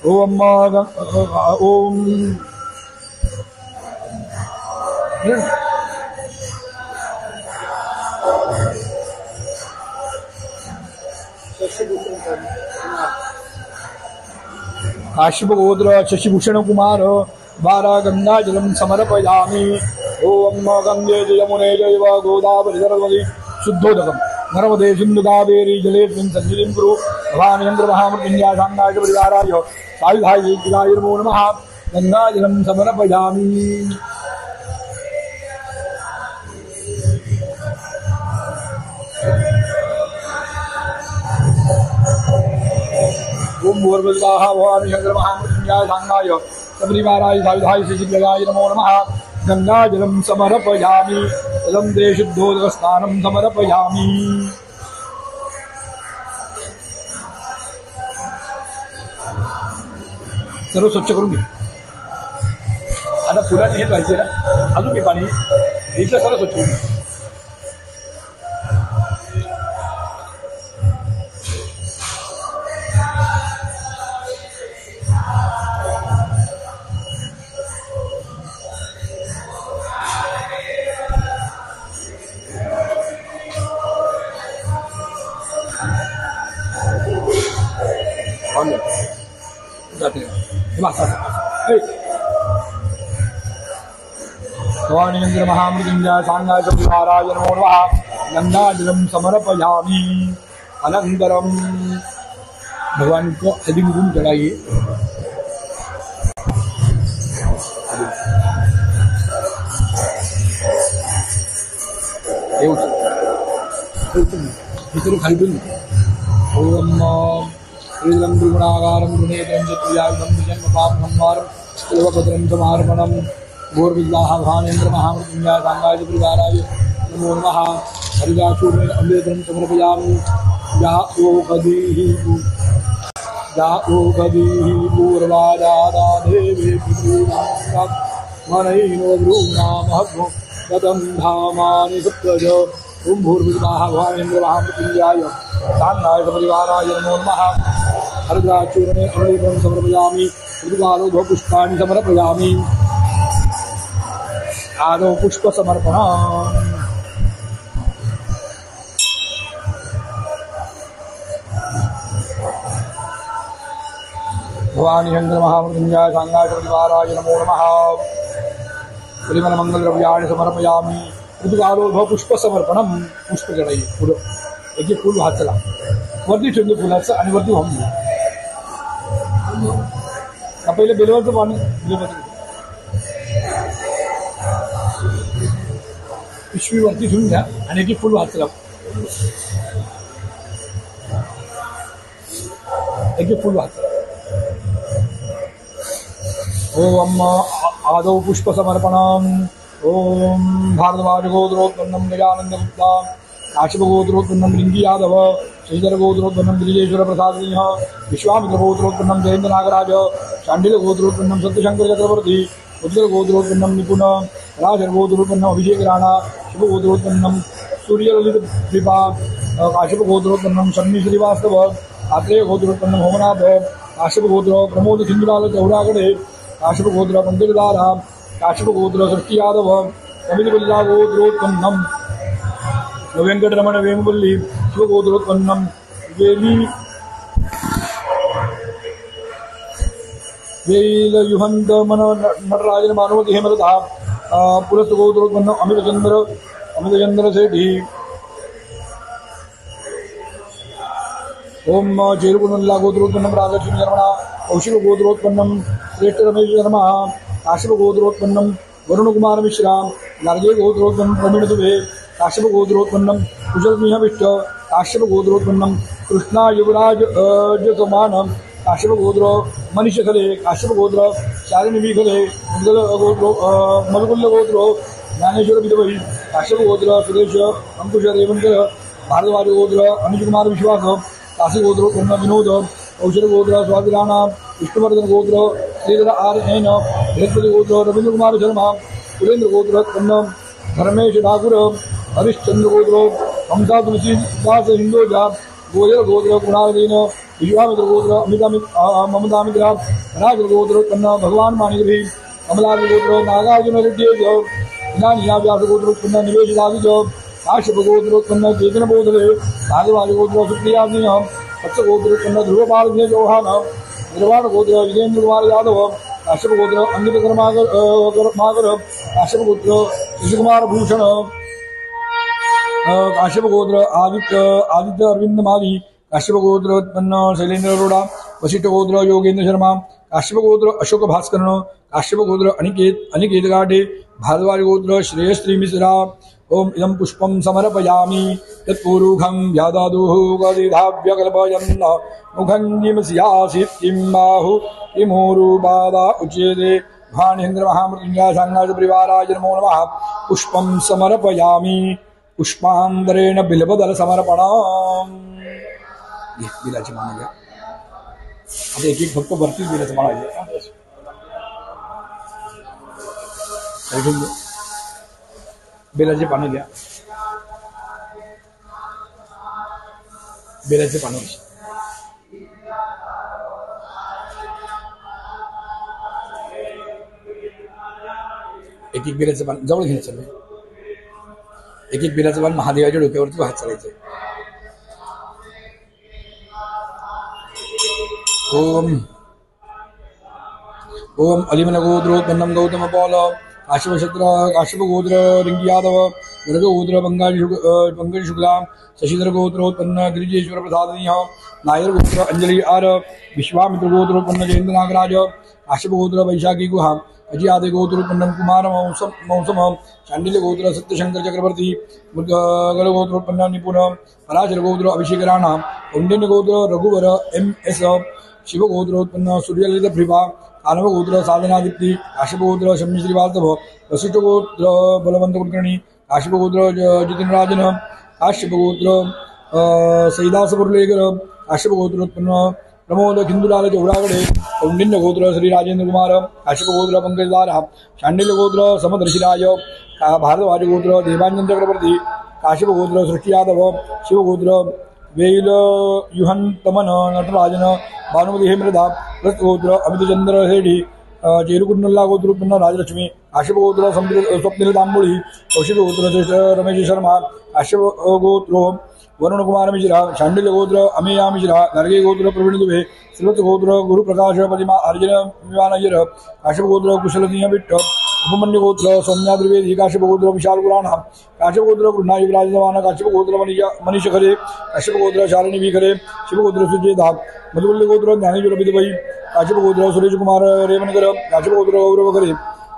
ओम ओम काश्यप गोत्र शशिभूषण कुमार, बारा गंगा जलम समर्पयामि. ओम गंगे यमुने जैव गोदावरी सरस्वती शुद्धोदकम नर्मदे सिंधु कावेरी जलेस्मिन् सन्निधिं कुरु. भवानी यंत्र महामृत्युंजय सांगाय परिवाराय सायुधाय जयिकाय नमो नमः. गंगा जलम समर्पयामि. ओम भूर्भुवः भवानी शंकर महामृत्युंजय सांगाय सबरीमाराय सायुधाय श्रीजगाय नमो नमः। गंगाजलं समर्पयामि तदं ते शुद्धोदकस्नानं समर्पयामि। सर्व स्वच्छ करून घे। आता फुलांनी हे पाहिजे ना, अजून मी पाणी इथलं सर्व स्वच्छ करून घे। भवानीन्द्र महामृत्युंजय सांगाय सबरीमाराय नमो नमः। गंगाजलं समर्पयामि। अनंतरम भगवान को हल्दी कुमकुम चढ़ाइए। ओम श्रीलं त्रिगुणाकारं गुणेत्रं चतुर्यायुधं विजन्मपापसंहारं सर्वभद्रं समार्पणं। भूर्भुवः भवानीन्द्र महामृत्युंजय सांगाय सबरीमाराय नमो नमः। हरिदाचूर्णेन अमृतं समर्पयामि। या ओखदीः पूर्वादादा देवी मनैनो ब्रूणामहभो गतं धामानि सप्तज। ओम भूर्भुवः भवानीन्द्र महामृत्युंजय सांगाय सबरीमाराय नमो नमः। हरिदाचूर्णेन अमृतं समर्पयामि। ऋतुकालो पुष्पाणि समर्पयामि। आदौ पुष्प समर्पण। भवानी शंकर महामृत्युंजय सांगाय सबरीमाराय नमो नमः। परिमल मंगल द्रव्याणि समर्पयामि। ऋतुकालो पुष्प समर्पणम। पुष्प चढ़ाइए फूल, एक फूल हाथ चला वरती ठेवून दे फुलाचं आणि वरती वाहून दे। पहिले बेलवरचं पाणी पिशवी वरती ठेवून घ्या आणि एक फुल हात चला, एक फुल हात। ओम आदौ पुष्प समर्पणम। ओम भारद्वाज गोत्रोत्पन्नम गजानन्दगुप्ता काश्यप गोत्रोत्पन्नम लिंगी यादव श्रीधर गोत्रोत्पन्नम गिरिजेश्वर प्रसाद सिंह विश्वामित्र गोत्रोत्पन्नम जयेन्द्र नागराज शांडिल गोत्रोत्पन्नम सत्यशंकर चक्रवर्ती उज्जवल गोत्रोत्पन्नम निपुण राजर गोत्रोत्पन्नम अभिषेक राणा शुभ गोत्रोत्पन्नम सूर्यललित कृपा काश्यप गोत्रोत्पन्नम शम्मी श्रीवास्तव आत्रेय गोत्रोत्पन्नम होमनाथ काश्यप गोत्र प्रमोद सिंधुलाल चौरागडे काश्यप गोत्र पंकजदारा काश्यप गोत्र सृष्टि यादव कविता गोत्रोत्पन्नम वेंकटरमण वेंगुल्ली शिवगोत्रोत्पन्नम वेलयुहंत मन नटराजन मानवती हेमलता पुलस्त गोत्रोत्पन्न अमितचंद्र सेठी। ओम चेरुकुंडला गोत्रोत्पन्नम राजलक्ष्मी शर्मा कौशिक गोत्रोत्पन्नम श्रेष्ठ रमेश शर्मा काश्यप गोत्रोत्पन्नम वरुण कुमार मिश्रा गार्गे गोत्रोत्पन्नम प्रवीण दुबे काश्यप गोत्रोत्पन्नम कुशल सिंहविष्ट काश्यप गोत्रोत्पन्नम कृष्णा युवराज जसमान काश्यप गोत्र मनीष खले काश्यप गोत्र शालिनी विखले मधुकुल्ल गोत्र ज्ञानेश्वर विदवई काश्यप गोत्र सुरेश अंकुश रेवणकर भारद्वाज गोत्र अनुज कुमार विश्वास काशी गोत्रोत्पन्न विनोद कौशल गोत्र स्वाति राणा विष्णुवर्धन गोत्र श्रीधर आर एन बृहस्पति गोत्र रवींद्र कुमार शर्मा सुरेंद्र गोत्रोत्पन्न धर्मेश ठाकुर हरिश्चंद्र गोत्र ममता तुलसीदास हिंदोजा गोजर गोत्र कुणालदीन विश्वामित्र गोत्र ममता मित्रा राजर गोत्रोत्पन्न भगवान माणिग्रही कमलाद गोत्र नागार्जुन रेड्डी ज्ञानिया व्यास गोत्रोत्पन्न निवेश राज काश्यप गोत्रोत्पन्न चेतन बोधले भारद्वाज गोत्र सुप्रिया सिंह वत्स गोत्रोत्पन्न ध्रुवपाल सिंह चौहान निर्वाण गोत्र विजेंद्र कुमार यादव काश्यप गोत्र अंकित कर्माकर काश्यप गोत्र शिशुकुमार भूषण काश्यप गोत्र आदित्य अरविंद माली काश्यप गोत्र उत्पन्न शैलेंद्र अरोड़ा वशिष्ठ गोत्र योगेंद्र शर्मा काश्यप गोत्र अशोक भास्करण काश्यप गोत्र अनिकेत गाढे भारद्वाज गोत्र श्रेयश्री मिश्रा ओम इदं पुष्पं समर्पयामि तत्पूरुखं व्याददुः गदिधाव्यकल्पयन् मुखं जिमस्यासीत् किं बाहु किमूरुपादा उच्यते भाणेन्द्र महामृत्युंजय सांगाय परिवाराय नमो नमः। पुष्पं समर्पयामि पुष्पांतरेण बिल्वदल समर्पणम्। ये बिलाची माळ घ्या। आता एक एक फक्त वरतीच बिलाची माळ घ्या। बेलाचे पानं घ्या। बेलाचे पानं एक एक बेलाचं पान जवळ घ्यायचं नाही। एक एक बेलाचं पान महादेवाच्या डोक्यावरती हात चालायचं। ओम ओम अलिमन गोत्रोत्पन्नम गौतम पौल काश्यपक्षत्र काश्यपगोत्र रिंगी यादव गर्गगोत्र पंकज शुक्ला शशिधर गोत्रोत्पन्न गिरिजेश्वर प्रसाद नायर गोत्र अंजलि आर विश्वामित्र गोत्रोत्पन्न जयेंद्र नागराज काश्यपगोत्र वैशाखी गुहा अजी आदि गोत्रोत्पन्नम कुमार मौसम चांडिल्य गोत्र सत्यशंकर चक्रवर्ती गल गोत्रोत्पन्न निपुण पराशर गोत्र अभिषेक राणा कौंडिन्य गोत्र रघुवर MS शिव गोत्रोत्पन्न सूर्यललित प्रिभा कानव गोत्र साधनादिप्ति काश्यप गोत्र शमी श्रीवास्तव वशिष्ठ गोत्र बलवंत कुलकर्णी काश्यप गोत्र जितिनराजन काश्यप गोत्र सैदास मुरलेकर काश्यप गोत्रोत्पन्न प्रमोद खिंदुलाल चौरागडे कौंडिन्य गोत्र श्री राजेंद्र कुमार काश्यप गोत्र पंकज दारा शांडिल्य गोत्र समदर्शिराज भारद्वाज गोत्र देवांजन चक्रवर्ती काश्यप गोत्र सृष्टि यादव शिव गोत्र वेल युहंतमन नटराजन भानुमती हेमृदा गोत्र अमितचंद्र हेडी चेरुकुंडला गोत्रोत्पन्न राजलक्ष्मी काश्यप गोत्र स्वप्निल तांबोळी कौशिक गोत्र श्रेष्ठ रमेश शर्मा काश्यप गोत्र वरुण कुमार मिश्रा शांडिल्य गोत्र अमेया मिश्रा गार्गे गोत्र प्रवीण दुबे श्रीवत्स गोत्र गुरुप्रकाश प्रतिमा अर्जुन विवानयर काश्यप गोत्र कुशल सिंह बिट्ट उपमन्यु गोत्र सौम्या द्विवेदी काश्यप गोत्र विशाल पुराण काश्यप गोत्र कृष्णा युवराज जवान काश्यप गोत्र मनीष खरे काश्यप गोत्र शालिनी विखरे शिव गोत्र सुजय धाक मधुवल्ली गोत्र ज्ञानेश्वर बिदबाई काश्यप गोत्र सुरेश कुमार रेवनकर काश्यप गोत्र गौरव खरे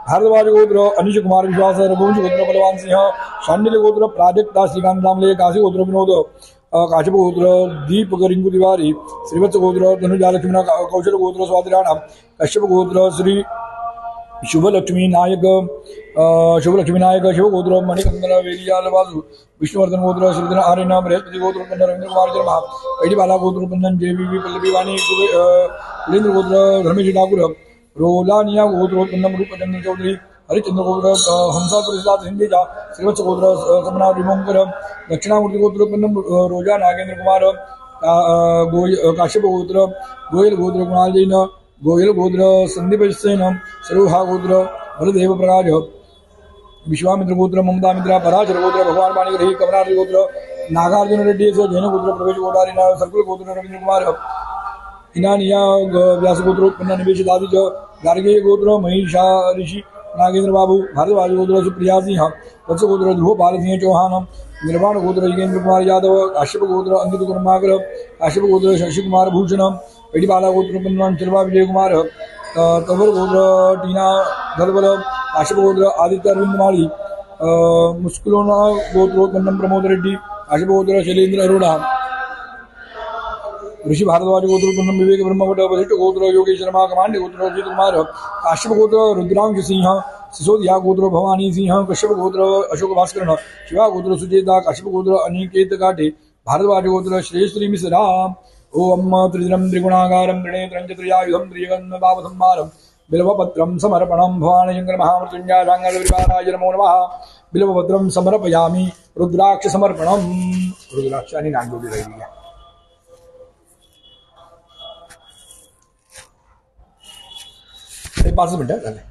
भारद्वाज गोत्र अनिश कुमार विश्वास रघुवंश गोत्र बलवान सिंह शांडिल्य गोत्र प्राजक्ता श्रीकांत दामले काशी गोत्र विनोद काश्यप गोत्र दीपक रिंकू तिवारी श्रीवत्स गोत्र धनुजा लक्ष्मण कौशल गोत्र स्वाति राणा काश्यप गोत्र श्री शुभलक्ष्मी नायक शिव गोत्र मणिकंदन वेलियाल बाजू विष्णुवर्धन गोत्र श्रीधर आर्यन बृहस्पति गोत्र रवींद्र कुमार शर्मा पैडीबाला गोत्र JVV पल्लवी वाणी सुरेंद्र गोत्र धर्मेश ठाकुर रोलानिया गोत्रोत्पन्न रूपचंद्र चौधरी हरिचंद्र गोत्र हंसा प्रसाद हिंदेजा श्रीवत्स गोत्र समना विमोंकर दक्षिणामूर्ति गोत्रोत्पन्न रोजा नागेंद्र कुमार काश्यप गोत्र गोयल गोत्र कुणाल जैन गोयल गोत्र संदीप सेन सरोहा गोत्र बलदेव प्रकाश विश्वामित्र गोत्र ममता मित्रा पराशर गोत्र भगवान माणिग्रही कमलारी गोत्र नागार्जुन रेड्डी जैन गोत्र प्रवेश गोडारी सर्कुल गोत्र रवींद्र कुमार इनानिया व्यास गोत्रोत्पन्न निवेशित आदि गार्गे गोत्र महिषा ऋषि नागेंद्र बाबू भारद्वाज गोत्र सुप्रिया सिंह वत्स गोत्र ध्रुव पाल सिंह चौहान निर्वाण गोत्र योगेंद्र कुमार यादव काश्यप गोत्र अंकित कर्माकर काश्यप गोत्र शशि कुमार भूषण पेड़ीबाला गोत्रोत्पन्न चिरवा विजय कुमार तवर गोत्र टीना धलबल काश्यप गोत्र आदित्य अरविंद माळी मुस्कुलोना गोत्रोत्पन्न प्रमोद रेड्डी काश्यप गोत्र शैलेंद्र अरोड़ा ऋषि भारद्वाज गोत्रोत्पन्न विवेक ब्रह्मभट्ट वशिष्ठ गोत्र योगेश शर्मा कमांडी गोत्र अजित कुमार काश्यप गोत्र रुद्रांश सिंह सिसोदिया गोत्र भवानी सिंह कश्यप गोत्र अशोक भास्कर शिवा गोत्र सुचेता काश्यप गोत्र अनिकेत काटे भारद्वाज गोत्र श्रेयश्री मिश्रा ओम त्रिदिनं त्रिगुणागारं त्रिनेत्रं च त्रियायुधं त्रिजगन्नदावसंहारं बिल्वपत्रं समर्पणं भवानी शंकर महामृत्युंजय सांगाय नमो नमः। बिल्वपत्रं समर्पयामि रुद्राक्ष समर्पणं रुद्राक्ष आणि नागजोडी राहिली आहे। ते 5 मिनिटं झाले।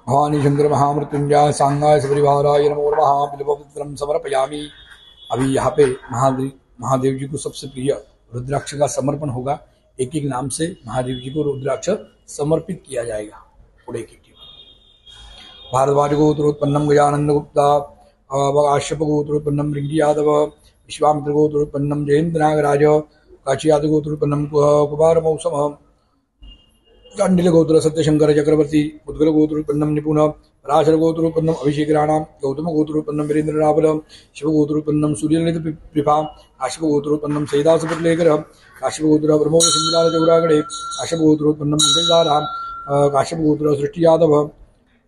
भवानी शंकर महामृत्युंजय सांगाय सपरिवाराय नमो नमः। बिल्वपत्रं समर्पयामि। अभी यहाँ पे महादेव जी को सबसे प्रिय रुद्राक्ष का समर्पण होगा। एक एक नाम से महादेव जी को रुद्राक्ष समर्पित किया जाएगा। पुढे भारद्वाज गोत्रोत्पन्नम गजानंद गुप्ता काश्यप गोत्रोत्पन्नम रिंगी यादव विश्वामित्र गोत्रोत्पन्नम जयंत नागराज काचियाद गोत्रोत्पन्नम कुमार मौसम चांडिल गोत्र सत्यशंकर चक्रवर्ती उद्गल गोत्रोत्पन्नम निपुण पराशर गोत्रोत्पन्नम अभिषेक राणा गौतम गोत्रोत्पन्नम वीरेंद्र रावल शिव गोत्रोत्पन्नम सूर्यललित कृपा काश्यप गोत्रोत्पन्नम सैदास पुटलेकर काश्यप गोत्र प्रमोद सिंधुलाल चौरागडे काश्यप गोत्रोत्पन्नम मुंबईदारा काश्यप गोत्र सृष्टि यादव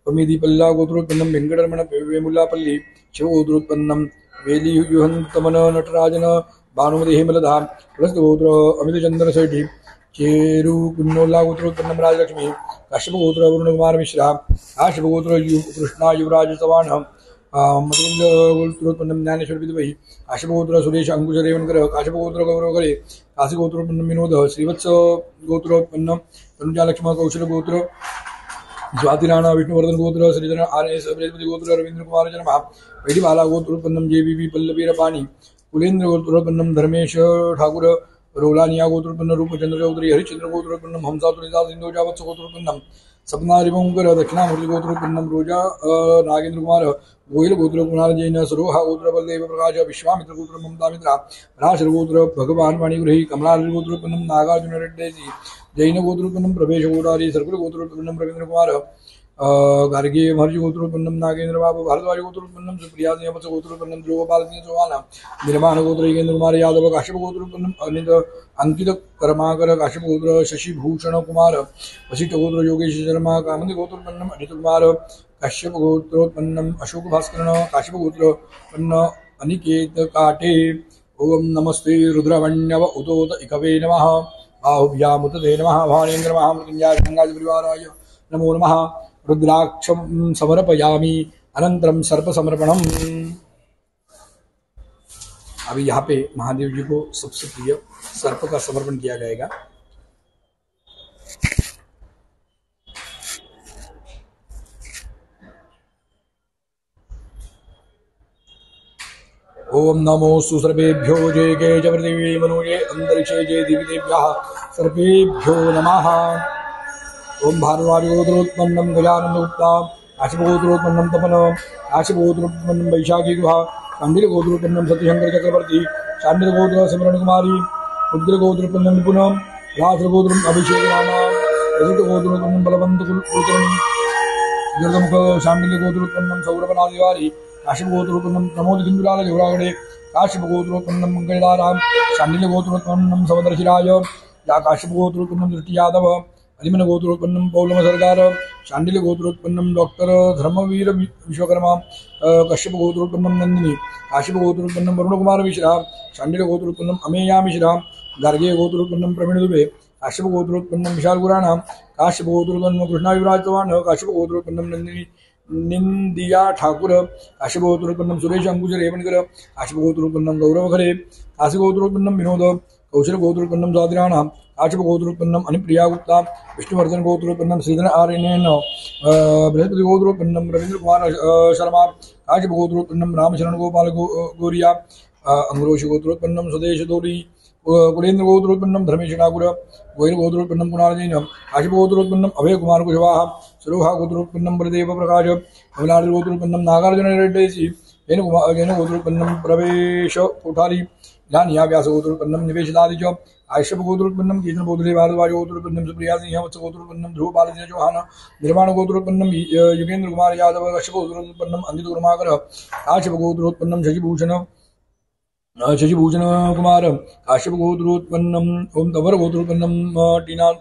पमीदी पल्ला गोत्रोत्पन्नम वेंकटरमण वेमुलापल्ली शिव गोत्रोत्पन्नम वेली युहंतमन नटराजन भानुमति हेमलधा तुलस गोत्र अमित चंद्र सेठी चेरू कुन्नोल्ला गोत्रोत्पन्नम राजलक्ष्मी काश्यप गोत्र वरुण कुमार मिश्रा काश्यप गोत्र कृष्णा युवराज चव्हाण मधुंद गोत्रोत्पन्नम ज्ञानेश्वर विदुभई काश्यप गोत्र सुरेश अंकुश रेवनकर काश्यप गोत्र गौरव करे काशी गोत्रोत्पन्नम विनोद श्रीवत्स गोत्रोत्पन्नम तनुजा लक्ष्मण कौशल गोत्र स्वाति राणा विष्णुवर्धन गोत्र श्रीधर आरएस बृहस्पति गोत्र रवींद्र कुमार जन्मा वैदिबाला गोत्रोत्पन्नम जेबीबी पल्लवी रपानी कुलेन्द्र गोत्रोत्पन्नम धर्मेश ठाकुर रोलानिया गोत्रोत्पन्न रूपचंद्र चौधरी हरिचंद्र गोत्रोत्पन्नम हंसा तुलसीदास हिंदोजा वत्स गोत्रोत्पन्नम सपना रिवंकर दक्षिणामूर्ति गोत्रोत्पन्नम रोजा नागेंद्र कुमार गोयल गोत्र कुणाल जैन सरोहा गोत्र बलदेव प्रकाश विश्वामित्र गोत्र ममता मित्रा पराशर गोत्र भगवान वाणीग्रही कमलाल गोत्रोत्पन्नम नागार्जुन रेड्डी जैन गोत्रोत्पन्नम प्रवेश गोदारी सर्कुल गोत्रोत्पन्नम रवींद्र कुमार गार्गे महर्षि गोत्रोत्पन्नम नागेंद्र बाबू भारद्वाज गोत्रोत्पन्नम सुप्रिया सिंह गोत्रोत्पन्नम ध्रुवपाल सिंह चौहान निर्माण गोत्र योगेंद्र कुमार यादव काश्यप गोत्रोत्पन्नम अनित अंकित कर्माकर काश्यप गोत्र शशिभूषण कुमार वशिष्ठ गोत्र योगेश शर्मा कामंदी गोत्रोत्पन्नम अनित कुमार काश्यप गोत्रोत्पन्नम अशोक भास्कर काश्यप गोत्रोत्पन्न अनिकेत काटे ओम नमस्ते रुद्रवण्यव उदोत इकवे नमः बाहुभ्यामुतते नमः भानेन्द्र महामृत्युंजय गंगाज परिवाराय नमो नमः रुद्राक्षम समर्पयामि अनंतरम सर्प समर्पणम। अभी यहाँ पे महादेव जी को सबसे प्रिय सर्प का समर्पण किया जाएगा। ओम नमो सुसर्पेभ्यो जय के च पृथिवी मनोजे अंतरिक्षे जय दिव्यदेभ्यः सर्पेभ्यो नमः। ओम भारद्वाज गोत्रोत्पन्नम गजानन गुप्ता काश्यप गोत्रोत्पन्नम तपन काश्यप गोत्रोत्पन्नम वैशाखी गुहा चांडिल गोत्रोत्पन्नम सत्यशंकर चक्रवर्ती चांडिल गोत्र सिमरण कुमारी उग्र गोत्रोत्पन्नम निपुण राष्ट्र गोत्रम अभिषेक राणा रजित गोत्रोत्पन्नम बलवंत कुलकर्णी दुर्गमुख चांडिल गोत्रोत्पन्नम सौरभनाथ तिवारी काश्यप गोत्रोत्पन्नम प्रमोद सिंधुलाल चौरागडे काश्यप गोत्रोत्पन्नम मंगलदाराम चांडिल गोत्रोत्पन्नम समदर्शिराय या काश्यप गोत्रोत्पन्नम दृष्टि यादव हरिमन गोत्रोत्पन्नम पौलम सरकार शांडिल गोत्रोत्पन्नम डॉक्टर धर्मवीर विश्वकर्मा कश्यप गोत्रोत्पन्नम नंदिनी काश्यप गोत्रोत्पन्नम वरुण कुमार मिश्रा शांडिल गोत्रोत्पन्नम अमेया मिश्रा गार्गे गोत्रोत्पन्नम प्रवीण दुबे काश्यप गोत्रोत्पन्नम विशाल गुराणा काश्यप गोत्रोत्पन्नम कृष्णा युवराज चौहान काश्यप गोत्रोत्पन्नम नंदिनी निंदिया ठाकुर काश्यप गोत्रोत्पन्नम सुरेश अंकुश रेवनकर काश्यप गोत्रोत्पन्नम गौरव खरे काशी गोत्रोत्पन्नम विनोद कौशल गोत्रोत्पन्नम स्वाति राणा काश्यप गोत्रोत्पन्नम अनिप्रिया गुप्ता विष्णुवर्धन गोत्रोत्पन्नम श्रीधर आर्यन बृहस्पति गोत्रोत्पन्नम रवींद्र कुमार शर्मा काश्यप गोत्रोत्पन्नम रामशरण गोपाल गोरिया अंगरोष गोत्रोत्पन्नम स्वदेश दोरी कुलेन्द्र गोत्रोत्पन्नम धर्मेश ठाकुर गोयल गोत्रोत्पन्नम कुणाल जैन काश्यप गोत्रोत्पन्नम अभय कुमार कुशवाहा सरोहा गोत्रोत्पन्नम बलदेव प्रकाश कमलाल गोत्रोत्पन्नम नागार्जुन रेड्डी जैन गोत्रोत्पन्नम प्रवेश कोठारी ज्ञानिया व्यास गोत्रोत्पन्नम निवेशदादिच काश्यप गोत्रोत्पन्नम केतन बोधले भारद्वाज गोत्रोत्पन्नम सुप्रिया सिंह वत्स गोत्रोत्पन्नम ध्रुवपाल सिंह चौहान निर्माण गोत्रोत्पन्नम योगेंद्र कुमार यादव काश्यप गोत्रोत्पन्नम अंकित कुर्माकर काश्यप गोत्रोत्पन्नम शशिभूषण कुमार काश्यप गोत्रोत्पन्नम ओम तवर गोत्रोत्पन्नम टीना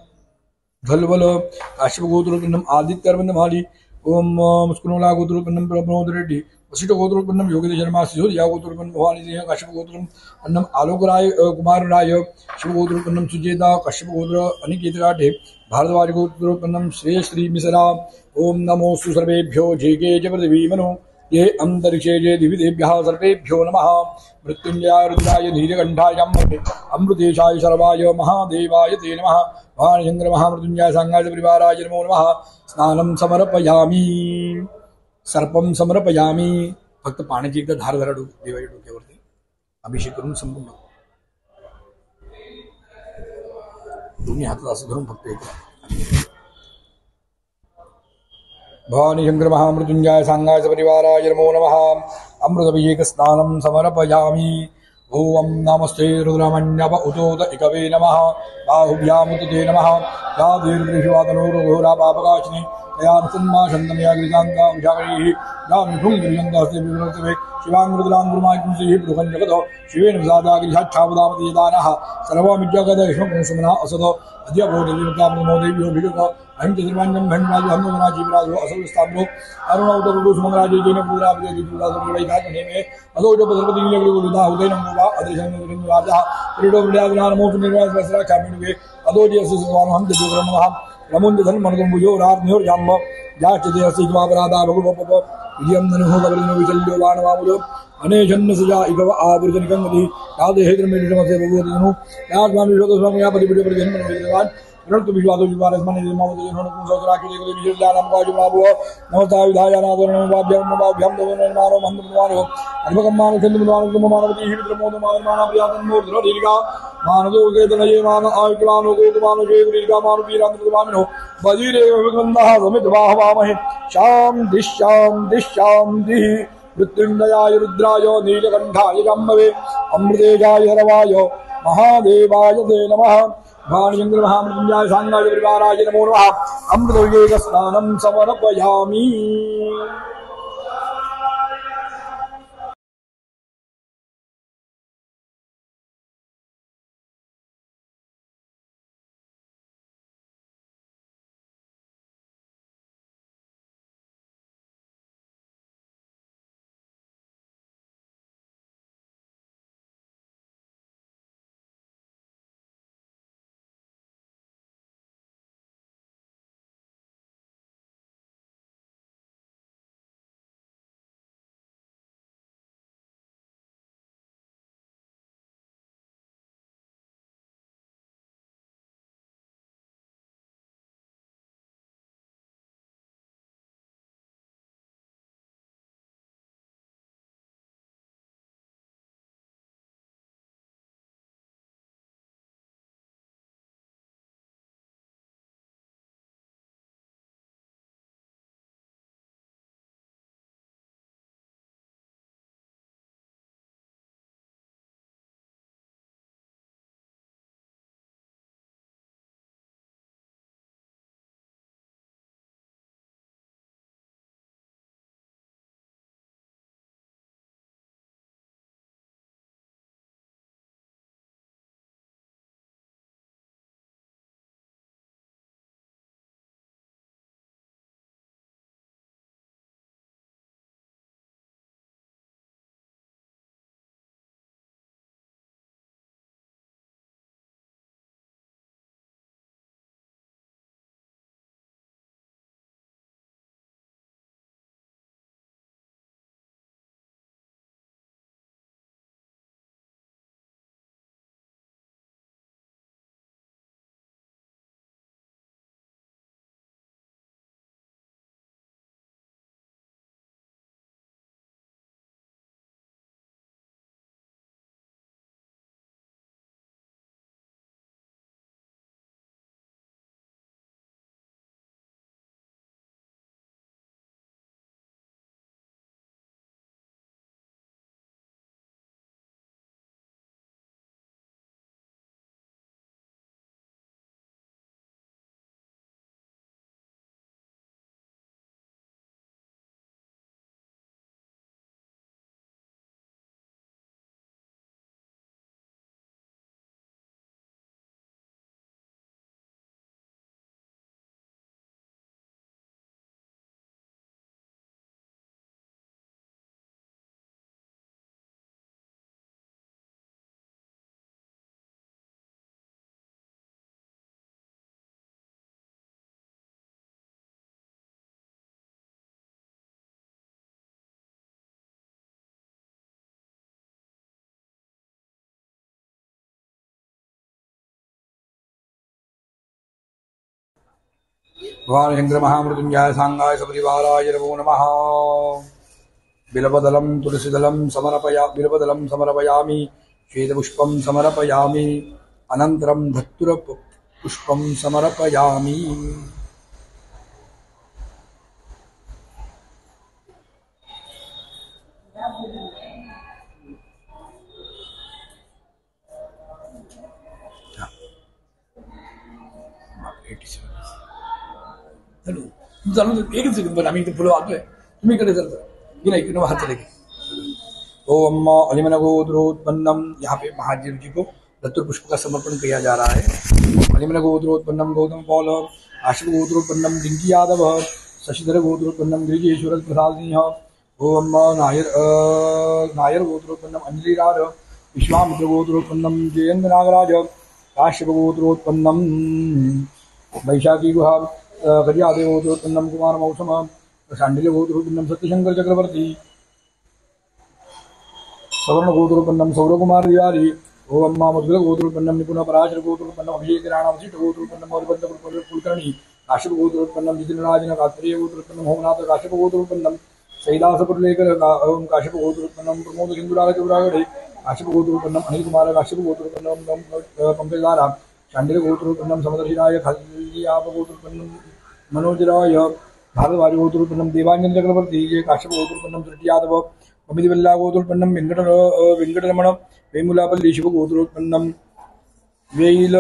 धलवल काश्यप गोत्रोत्पन्नम आदित्य अरविंद माली ओम मुस्कुनोला गोत्रोत्पन्नम प्रमोद रेड्डी वशिष्ठ गोत्रोत्पन्नम योगेश शर्मा सिसोदिया गोत्रोत्पन्नम भवानी सिंह काश्यप गोत्रोत्पन्नम आलोक राय कुमार राय शिव गोत्रोत्पन्नम सुजेता काश्यप गोत्र अनिकेत काठे भारद्वाज गोत्रोत्पन्नम श्रेय श्री मिश्रा ओम नमो सुसर्वेभ्यो जेके च पृथिवी मनो ये अंतरिक्षे जय दिव्यदेभ्यः सर्वेभ्यो नमः मृत्युंजयाय रुद्राय नीलकंठाय अमृतेशाय शर्वाय महादेवाय ते नमः भानचंद्र महामृत्युंजय सांगाय परिवाराय नमो नमः स्नानं समर्पयामि सर्पम समर्पयामि फक्त पाण्याची एकदा धार धरा देवाच्या डोक्यावरती अभिषेक करून संपूर्ण दोन्ही हातात असं धरून फक्त एकदा भवानी शंकर महामृत्युंजय सांगाय परिवाराय नमो नमः अमृत अभिषेक स्नानं समर्पयामि ओम नमस्ते रुद्रमण्यप उतोत इकवे नमः बाहुभ्यामुते नमः या दीर्घवादनोरघोरा पापकाशिनी तया नृतन्मा शन्तमया गिरिजान्ता विशाखैः या मिथुङ्गिरिजन्तास्ते विवृतवे शिवाङ्गृतलाङ्गुरुमाग्निः बृहञ्जगतो शिवेन विसादागिरिषाच्छावदामति दानः सर्वमिज्जगदयशुमः सुमना असदो अद्यभोदेव्यो भिगत अहिं च सर्वाण्यं भण्डाजो हनुमना जीवराजो असौस्ताम्रो अरुणौतरुडु सुमंगराजे जैन पूरावजे जीवराजोवैधात्मनेमे अदोजो पदर्पतिनियगुरुदा उदयनं वा अदृशंगराजः क्रीडो विद्याविनानमोच निर्वासरा कामिनुवे अदोजि असुसवानो हम देवग्रमः नमुंद धर्मनुगुयो रार्नियोर्जाम्ब जाचते असिग्वापराधा भगुपप इयं ननुः गवलिनो विचल्यो वाणवामुलो अनेशन्न सजा इगव आवर्जनिकंगति यादे हेद्रमेलिनमसे भगवतनु यास्मान् विश्वतस्वामि यापतिपिडे परिजन्मनोविद्वान् ऋतु विश्वासो विवारस्मने जन्मवतजनों कुंसोत्राखि देवदेव विजयदानं वाजुमावो नमस्ता विधायानादरणं वाभ्यं दवनमानो मंदमानो अद्भकम्मानो चन्द्रमानो कुम्मानवती हिद्रमोदमानो प्रियातन्मूर्धरदीर्घा मानदो केतनये मान आयुक्लानो गोतमानो शेदीर्घा मानो वीरांद्रमानो वजीरेव विगन्धः समितवाहवामहे शान्तिः मृत्युंजयाय रुद्राय नीलकंठाय जम्बवे अमृतेजाय रवाय महादेवाय ते नमः भानुचंद्र महामृत्युंजय सांगाय परिवाराय नमो नमः अमृतोजेक स्नानं समर्पयामि। भानुचंद्र महामृत्युंजय सांगाय सपरिवाराय नमो नमः। बिल्वदलं तुलसीदलं समर्पयामि श्वेतपुष्पं समर्पयामि अनन्तरं धतुरपुष्पं समर्पयामि। चलो तुम चालू एकच सेकंद पण आम्ही इथे फुलं वाहतोय तुम्ही इकडे चालता की नाही इकडे वाहत लेके ओम अलिमन गोत्रोत्पन्नम। यहाँ पे महादेव जी को दत्तुर पुष्प का समर्पण किया जा रहा है। अलिमन गोत्रोत्पन्नम गौतम पौल आशिप गोत्रोत्पन्नम डिंकी यादव शशिधर गोत्रोत्पन्नम गिरिजेश्वर प्रसाद सिंह ओम नायर गोत्रोत्पन्नम अंजलि राज विश्वामित्र गोत्रोत्पन्नम जयेंद्र नागराज काश्यप गोत्रोत्पन्नम वैशाखी गुहा गजयादेव गोत्रोत्पन्नम कुमार मौसम शांडिल्य गोत्रोत्पन्नम सत्यशंकर चक्रवर्ती सवर्ण गोत्रोत्पन्नम सौरकुमार तिवारी ओम अम्मा मुद्गल गोत्रोत्पन्नम निपुण पराशर गोत्रोत्पन्नम अभिषेक राणा वशिष्ठ गोत्रोत्पन्नम मधुबंध कुलकर्णी काश्यप गोत्रोत्पन्नम नितिनराजन कात्रेय गोत्रोत्पन्नम होमनाथ काश्यप गोत्रोत्पन्नम शैलास पुरलेकर काश्यप गोत्रोत्पन्नम प्रमोद सिंधुराग चौरागढ़े काश्यप गोत्रोत्पन्नम अनिल कुमार काश्यप गोत्रोत्पन्नम पंकजदारा शांडिल्य गोत्रोत्पन्नम समदर्शी नायक हल्दियाप गोत्रोत्पन्नम मनोज राय भारद्वाज गोत्रोत्पन्नम देवांजन चक्रवर्ती जय काश्यप गोत्रोत्पन्नम सृष्टि यादव अमितिवल्ला गोत्रोत्पन्नम वेंकटरमण वेमुलापल्ली शिव गोत्रोत्पन्नम वेईल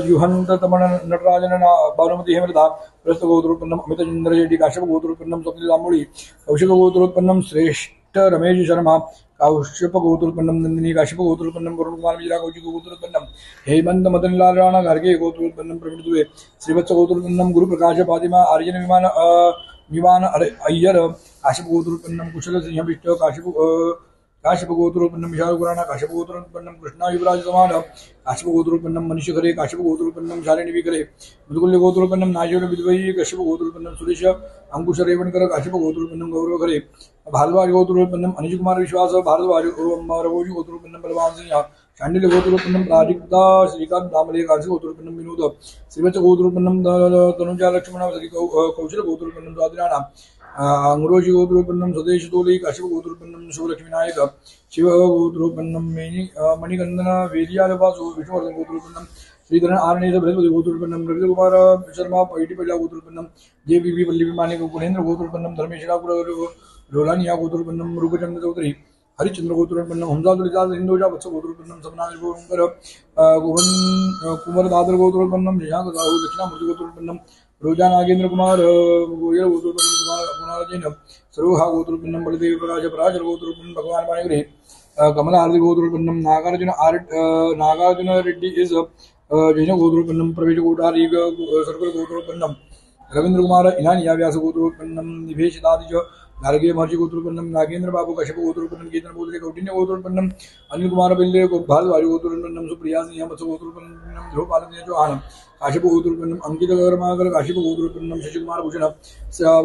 युहंत तमण नटराजन भानुमती हेमलता प्रस्थ गोत्रोत्पन्नम अमित चंद्र शेट्टी काश्यप गोत्रोत्पन्नम स्वप्निल दांबोळी कौशिक गोत्रोत्पन्नम श्रेष्ठ रमेश शर्मा काश्यप गोत्रोत्पन्नम नंदिनी काश्यप गोत्रोत्पन्नम करुण कुमार मिश्रा कौशिक गोत्रोत्पन्नम हेमंत मदनलाल राणा गार्गे गोत्रोत्पन्नम प्रवीण दुबे श्रीवत्स गोत्रोत्पन्नम गुरुप्रकाश फातिमा आर्यन विमान विमान अय्यर काश्यप गोत्रोत्पन्नम कुशल सिंह बिष्ट काश्यप गोत्रोत्पन्नम विशाल खुराना काश्यप गोत्रोत्पन्नम कृष्णा युवराज समान काश्यप गोत्रोत्पन्नम मनीष खरे काश्यप गोत्रोत्पन्नम शालिनी विकरे मृदुकुल्य गोत्रोत्पन्नम नाशिवल विद्वयी काश्यप गोत्रोत्पन्नम सुरेश अंकुश रेवणकर काश्यप गोत्रोत्पन्नम गौरव खरे भारद्वाज गोत्रोत्पन्नम अनिश कुमार विश्वास भारद्वाज रघोजी गोत्रोत्पन्नम बलवान सिंह शांडिल्य गोत्रोत्पन्नम प्राजिक्ता श्रीकांत दामले काश्यप गोत्रोत्पन्नम विनोद श्रीवत्स गोत्रोत्पन्नम तनुजा लक्ष्मण कौशल गोत्रोत्पन्नम स्वादिराणा अंग्रोजी गोत्रोत्पन्नम स्वदेश तोली काश्यप गोत्रोत्पन्नम शिवलक्ष्मी नायक शिव गोत्रोत्पन्नम मणिकंदन वेदियालवासु विष्णुवर्धन गोत्रोत्पन्नम श्रीधरन आरणेश बृहस्पति गोत्रोत्पन्नम रविंद्र कुमार शर्मा पैटी पहिला गोत्रोत्पन्नम जेबीबी वल्लभी मानिक गुणेन्द्र गोत्रोत्पन्नम धर्मेश्वरा लोलानिया गोत्रोत्पन्नम रूपचंद्र चौधरी हरिचंद्र गोत्रोत्पन्नम हमजादुलिदास हिंदोजा वत्स गोत्रोत्पन्नम सपनाश गोंकर गोवन कुमार दादर गोत्रोत्पन्नम निशांत राहुल दक्षिणामूर्ति गोत्रोत्पन्नम रोजा नागेंद्र कुमार गोयल गोत्रोत्पन्नम कुमार जैन सरोहा गोत्रोत्पन्नम बलदेव प्रकाश पराशर गोत्रोत्पन्नम भगवान माणिग्रे कमला आरती गोत्रोत्पन्नम नागार्जुन रेड्डी इज जैन गोत्रोत्पन्नम प्रवेश कोठारी सर्कल गोत्रोत्पन्नम रवींद्र कुमार इनानिया व्यास गोत्रोत्पन्नम निभेश दादिज गार्गे महर्षि गोत्रोत्पन्नम नागेंद्र बाबू कश्यप गोत्रोत्पन्नम केतन बोधरे कौटिन्य गोत्रोत्पन्नम अनिल कुमार बिल्ले भारद्वाज गोत्रोत्पन्नम सुप्रिया सिंह मत्स्य गोत्रोत्पन्नम ध्रुवपाल चौहान काश्यप गोत्रोत्पन्नम अंकित कर्माकर काश्यप गोत्रोत्पन्नम शशिकुमार भूषण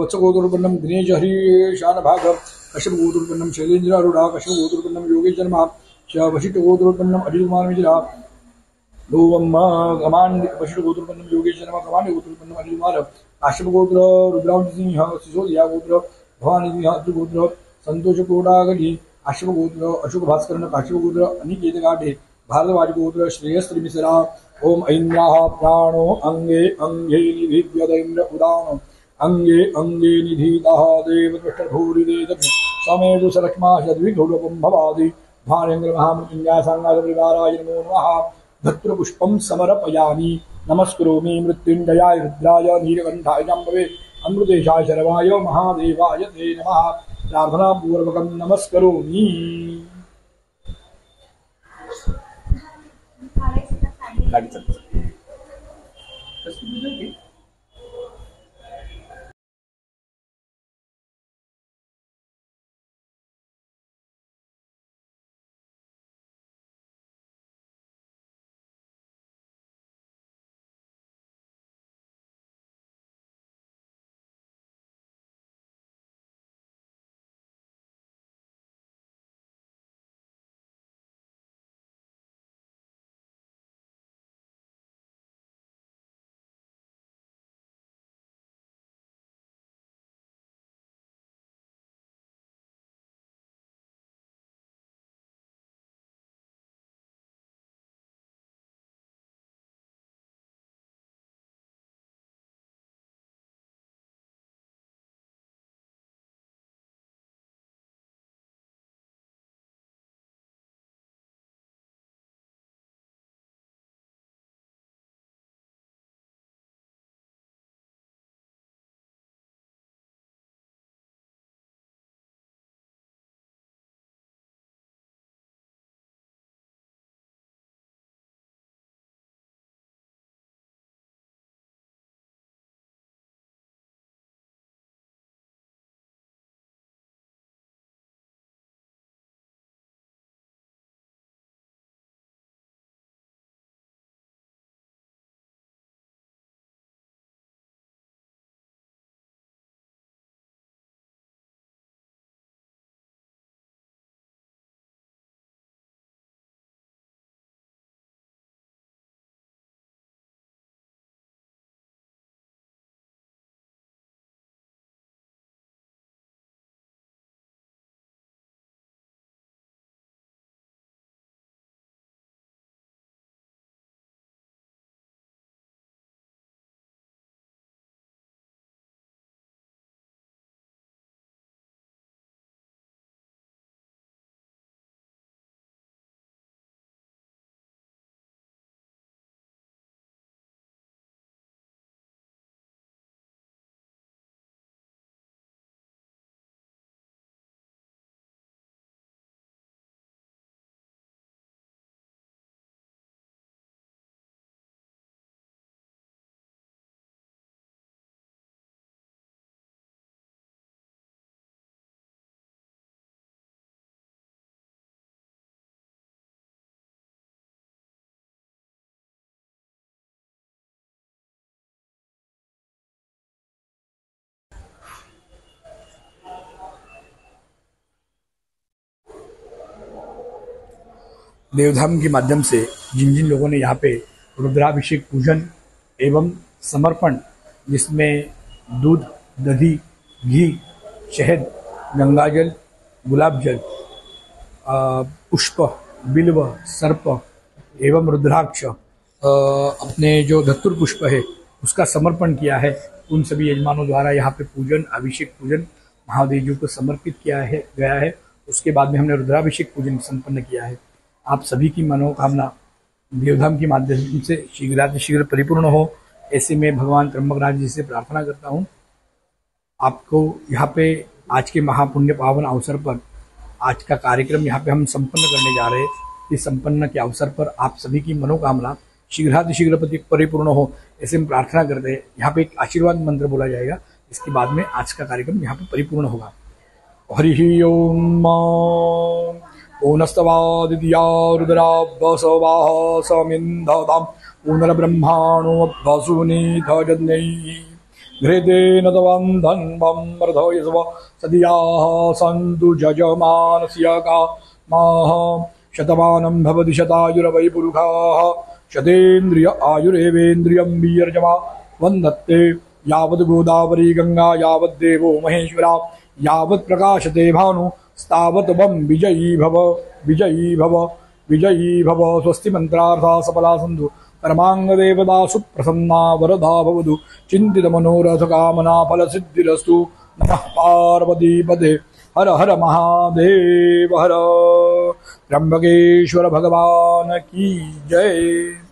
वत्स गोत्रोत्पन्नम दिनेश हरिशान भाग कश्यप गोत्रोत्पन्नम शैलेंद्र अरोड़ा कश्यप गोत्रोत्पन्नम योगेश शर्मा वशिष्ठ गोत्रोत्पन्नम अनिल कुमार मिश्रा कमांड वशिष्ठ गोत्रोत्पन्नम योगेश शर्मा कमांड गोत्रोत्पन्नम अनिल कुमार काश्यप गोत्र रुद्रांश सिंह सिसोदिया गोत्र भवानी सिंह गोत्र संतोष कोडागली काश्यप गोत्र अशोक भास्कर काश्यप गोत्र अनिकेत गाढे भारद्वाज गोत्र श्रेयस्त्री मिश्रा ओम ऐन्द्राः प्राणो अंगे अंगे निधिव्यदैन्द्र उदान अंगे अंगे निधीतः देवकृष्णभूरिदेदग् समेतु सरक्ष्मा शद्विघोडपं भवादि भारेन्द्र महामृत्युंजय सांगाद परिवाराय नमो नमः धत्रुपुष्पं समर्पयामि नमस्करोमि मृत्युंजयाय रुद्राय नीलकंठाय जाम्बवे अमृतेशाय शर्वाय महादेवाय ते नमः प्रार्थनापूर्वकं नमस्करोमि। गाडी चालते देवधाम के माध्यम से जिन जिन लोगों ने यहाँ पे रुद्राभिषेक पूजन एवं समर्पण, जिसमें दूध, दही, घी, शहद, गंगाजल, गुलाब जल, पुष्प, बिल्व, सर्प एवं रुद्राक्ष, अपने जो धतुर पुष्प है उसका समर्पण किया है, उन सभी यजमानों द्वारा यहाँ पे पूजन, अभिषेक पूजन महादेव जी को समर्पित किया है गया है। उसके बाद में हमने रुद्राभिषेक पूजन संपन्न किया है। आप सभी की मनोकामना देवधाम के माध्यम से शीघ्रातिशीघ्र परिपूर्ण हो, ऐसे में भगवान त्र्यंबकराज जी से प्रार्थना करता हूँ। आपको यहाँ पे आज के महापुण्य पावन अवसर पर आज का कार्यक्रम यहाँ पे हम संपन्न करने जा रहे हैं। इस संपन्न के अवसर पर आप सभी की मनोकामना शीघ्रातिशीघ्र परिपूर्ण हो, ऐसे हम प्रार्थना करते हैं। यहाँ पे एक आशीर्वाद मंत्र बोला जाएगा, इसके बाद में आज का कार्यक्रम यहाँ पे परिपूर्ण होगा। हरि ओम पूर्णस्तवादित्या रुद्रा बसवाः समिन्धताम् पुनर्ब्रह्माणो वसुनीथजन्यै घृतेन तवन्धन्वं वर्धयस्व सदियाः सन्तु जजमानस्य कामाः शतमानं भवति शतायुर्वै पुरुषाः शतेन्द्रिय आयुरेवेन्द्रियं वीर्यमा वन्दते यावत् गोदावरी गंगा यावत् देवो महेश्वरा यावत् प्रकाशते भानु स्तावत् वं विजयी भव विजयी भव विजयी भव। स्वस्ति मंत्रार्था सफला सन्धु कर्मांग देवता सुप्रसन्ना वरदा भवतु चिंतित मनोरथ कामना फल सिद्धिरस्तु। नमः पार्वती पदे हर हर महादेव हर। त्र्यंबकेश्वर भगवान की जय।